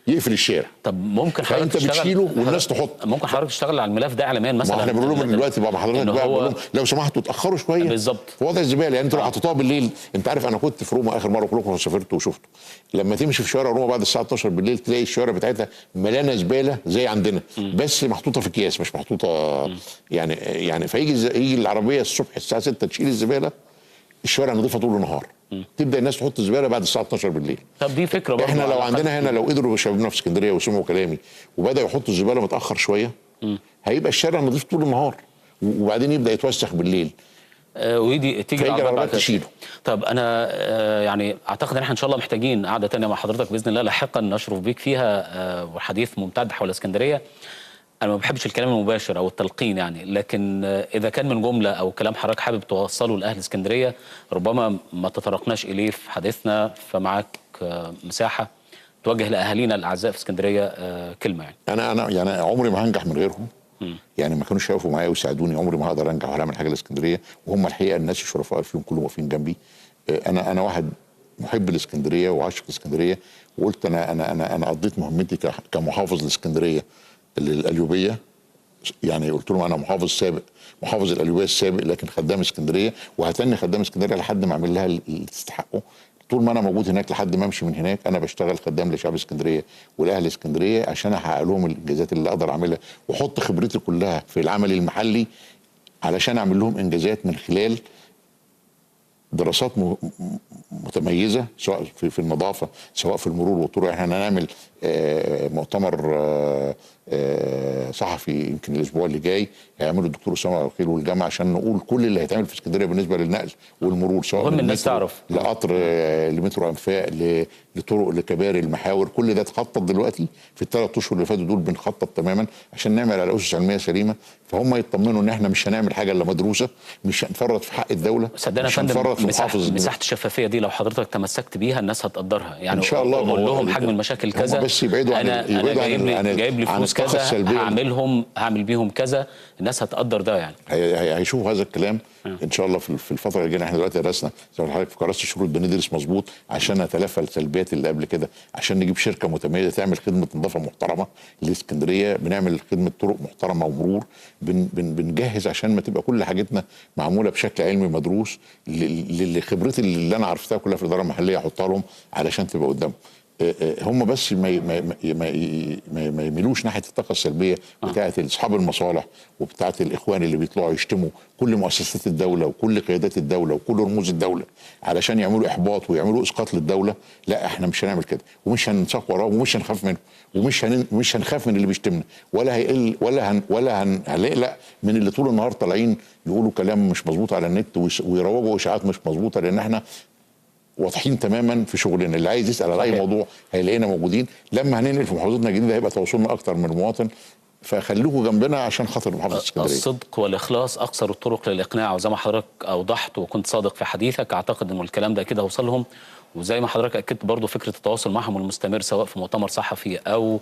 يقفل الشارع. طب ممكن حضرتك فانت بتشيله والناس تحط. ممكن حضرتك تشتغل على الملف ده اعلاميا مثلا. ما احنا بنقول لهم دلوقتي بقى حضرتك بقى بقول لهم لو سمحتوا اتاخروا شويه بالظبط في وضع الزباله. يعني انت لو حطيتوها بالليل، انت عارف انا كنت في روما اخر مره كلكم سافرتوا وشفتوا، لما تمشي في شوارع روما بعد الساعه 12 بالليل تلاقي الشوارع بتاعتها مليانه زباله زي عندنا، بس محطوطه في اكياس مش محطوطه يعني فيجي العربيه الصبح الساعه 6 تشيل الزباله، الشوارع نظيفه طول النهار. تبدا الناس تحط الزباله بعد الساعه 12 بالليل. طب دي فكره برضه. احنا لو عندنا هنا، لو قدروا شبابنا في اسكندريه وسمعوا كلامي وبداوا يحطوا الزباله متاخر شويه، هيبقى الشارع نظيف طول النهار، وبعدين يبدا يتوسخ بالليل. تيجي العربيات تشيله. طب انا يعني اعتقد ان احنا ان شاء الله محتاجين قعده ثانيه مع حضرتك باذن الله لاحقا نشرف بيك فيها وحديث ممتد حول اسكندريه. انا ما بحبش الكلام المباشر او التلقين يعني، لكن اذا كان من جمله او كلام حضرتك حابب توصله لاهل اسكندريه ربما ما تطرقناش اليه في حديثنا، فمعاك مساحه توجه لاهالينا الاعزاء في اسكندريه كلمه يعني. انا يعني عمري ما هنجح من غيرهم. يعني ما كانوش يقفوا معايا ويساعدوني عمري ما هقدر انجح ولا اعمل حاجه لاسكندريه، وهم الحقيقه الناس الشرفاء فيهم كلهم واقفين جنبي. انا واحد محب لاسكندريه وعاشق اسكندريه، وقلت انا قضيت مهمتي كمحافظ لاسكندريه القليوبيه. يعني قلت لهم انا محافظ سابق، محافظ القليوبيه السابق، لكن خدام اسكندريه، وهتني خدام اسكندريه لحد ما اعمل لها اللي تستحقه. طول ما انا موجود هناك لحد ما امشي من هناك انا بشتغل خدام لشعب اسكندريه ولاهل اسكندريه عشان احقق لهم الانجازات اللي اقدر اعملها، واحط خبرتي كلها في العمل المحلي علشان اعمل لهم انجازات من خلال دراسات متميزه، سواء في النظافه سواء في المرور والطرق. احنا هنعمل مؤتمر صحفي يمكن الاسبوع اللي جاي هيعملوا الدكتور اسامه الخيل والجامعه عشان نقول كل اللي هيتعمل في اسكندريه بالنسبه للنقل والمرور، سواء مهم الناس تعرف لقطر لمترو انفاق لطرق لكباري المحاور. كل ده اتخطط دلوقتي في الثلاث اشهر اللي فاتوا دول، بنخطط تماما عشان نعمل على اسس علميه سليمه، فهم يطمنوا ان احنا مش هنعمل حاجه الا مدروسه، مش هنفرط في حق الدوله، صدقني يا فندم. مساحه الشفافيه دي لو حضرتك تمسكت بيها الناس هتقدرها يعني. ان شاء الله قول لهم حجم المشاكل كذا، بس يبعدوا عن انا جايب لي فلوس كذا هعمل بيهم كذا، الناس هتقدر ده يعني. هيشوفوا هذا الكلام ان شاء الله في الفتره الجايه. احنا دلوقتي درسنا زي ما حضرتك في كراسه الشروط بندرس مظبوط عشان نتلافى السلبيات اللي قبل كده، عشان نجيب شركه متميزه تعمل خدمه نظافه محترمه لاسكندريه، بنعمل خدمه طرق محترمه ومرور، بنجهز عشان ما تبقى كل حاجتنا معموله بشكل علمي مدروس، لخبرتي اللي انا عرفتها كلها في الاداره المحليه احطها لهم علشان تبقى قدامهم. هم بس ما يميلوش ناحيه الطاقه السلبيه بتاعه اصحاب المصالح وبتاعه الاخوان اللي بيطلعوا يشتموا كل مؤسسات الدوله وكل قيادات الدوله وكل رموز الدوله علشان يعملوا احباط ويعملوا اسقاط للدوله. لا احنا مش هنعمل كده، ومش هنساق وراه، ومش هنخاف منه، ومش هنخاف من اللي بيشتمنا، ولا هيقل ولا هنقلق من اللي طول النهار طالعين يقولوا كلام مش مظبوط على النت ويروجوا اشاعات مش مظبوطه، لان احنا واضحين تماما في شغلنا. اللي عايز يسال على اي موضوع هيلاقينا موجودين. لما هننقل في محافظتنا الجديده هيبقى تواصلنا اكتر من المواطن، فخلوكوا جنبنا عشان خاطر محافظه اسكندريه. الصدق والاخلاص اقصر الطرق للاقناع، وزي ما حضرتك اوضحت وكنت صادق في حديثك، اعتقد انه الكلام ده اكيد هيوصل لهم. وزي ما حضرتك اكدت برضه فكره التواصل معهم المستمر سواء في مؤتمر صحفي او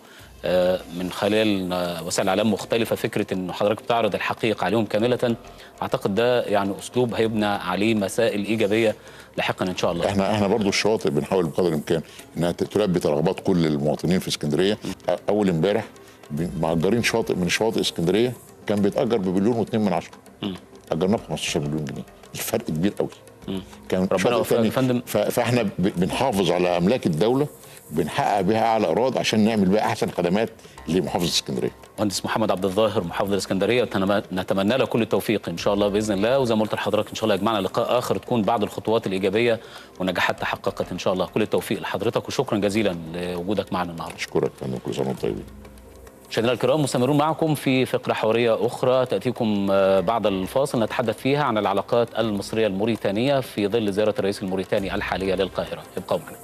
من خلال وسائل الاعلام مختلفه، فكره انه حضرتك بتعرض الحقيقه عليهم كامله، اعتقد ده يعني اسلوب هيبنى عليه مسائل ايجابيه لاحقا ان شاء الله. احنا برضه الشواطئ بنحاول بقدر الامكان انها تلبي رغبات كل المواطنين في اسكندريه. اول امبارح مأجرين شاطئ من شواطئ اسكندريه كان بيتأجر ب1.2 مليون، اجرناه ب15 مليون جنيه، الفرق كبير قوي. كان ربنا يوفقك يا فندم. فاحنا بنحافظ على املاك الدوله، بنحقق بها اعلى ايراد عشان نعمل بها احسن خدمات لمحافظه اسكندريه. مهندس محمد عبد الظاهر محافظ الاسكندريه، نتمنى له كل التوفيق ان شاء الله باذن الله، وزي ما قلت لحضرتك ان شاء الله يجمعنا لقاء اخر تكون بعد الخطوات الايجابيه ونجاحات تحققت ان شاء الله. كل التوفيق لحضرتك وشكرا جزيلا لوجودك معنا النهارده. اشكرك فندم، كل سنه وانتم طيبين. مشاهدينا الكرام مستمرون معكم في فقره حواريه اخرى تاتيكم بعد الفاصل نتحدث فيها عن العلاقات المصريه الموريتانيه في ظل زياره الرئيس الموريتاني الحاليه للقاهره. ابقوا معنا.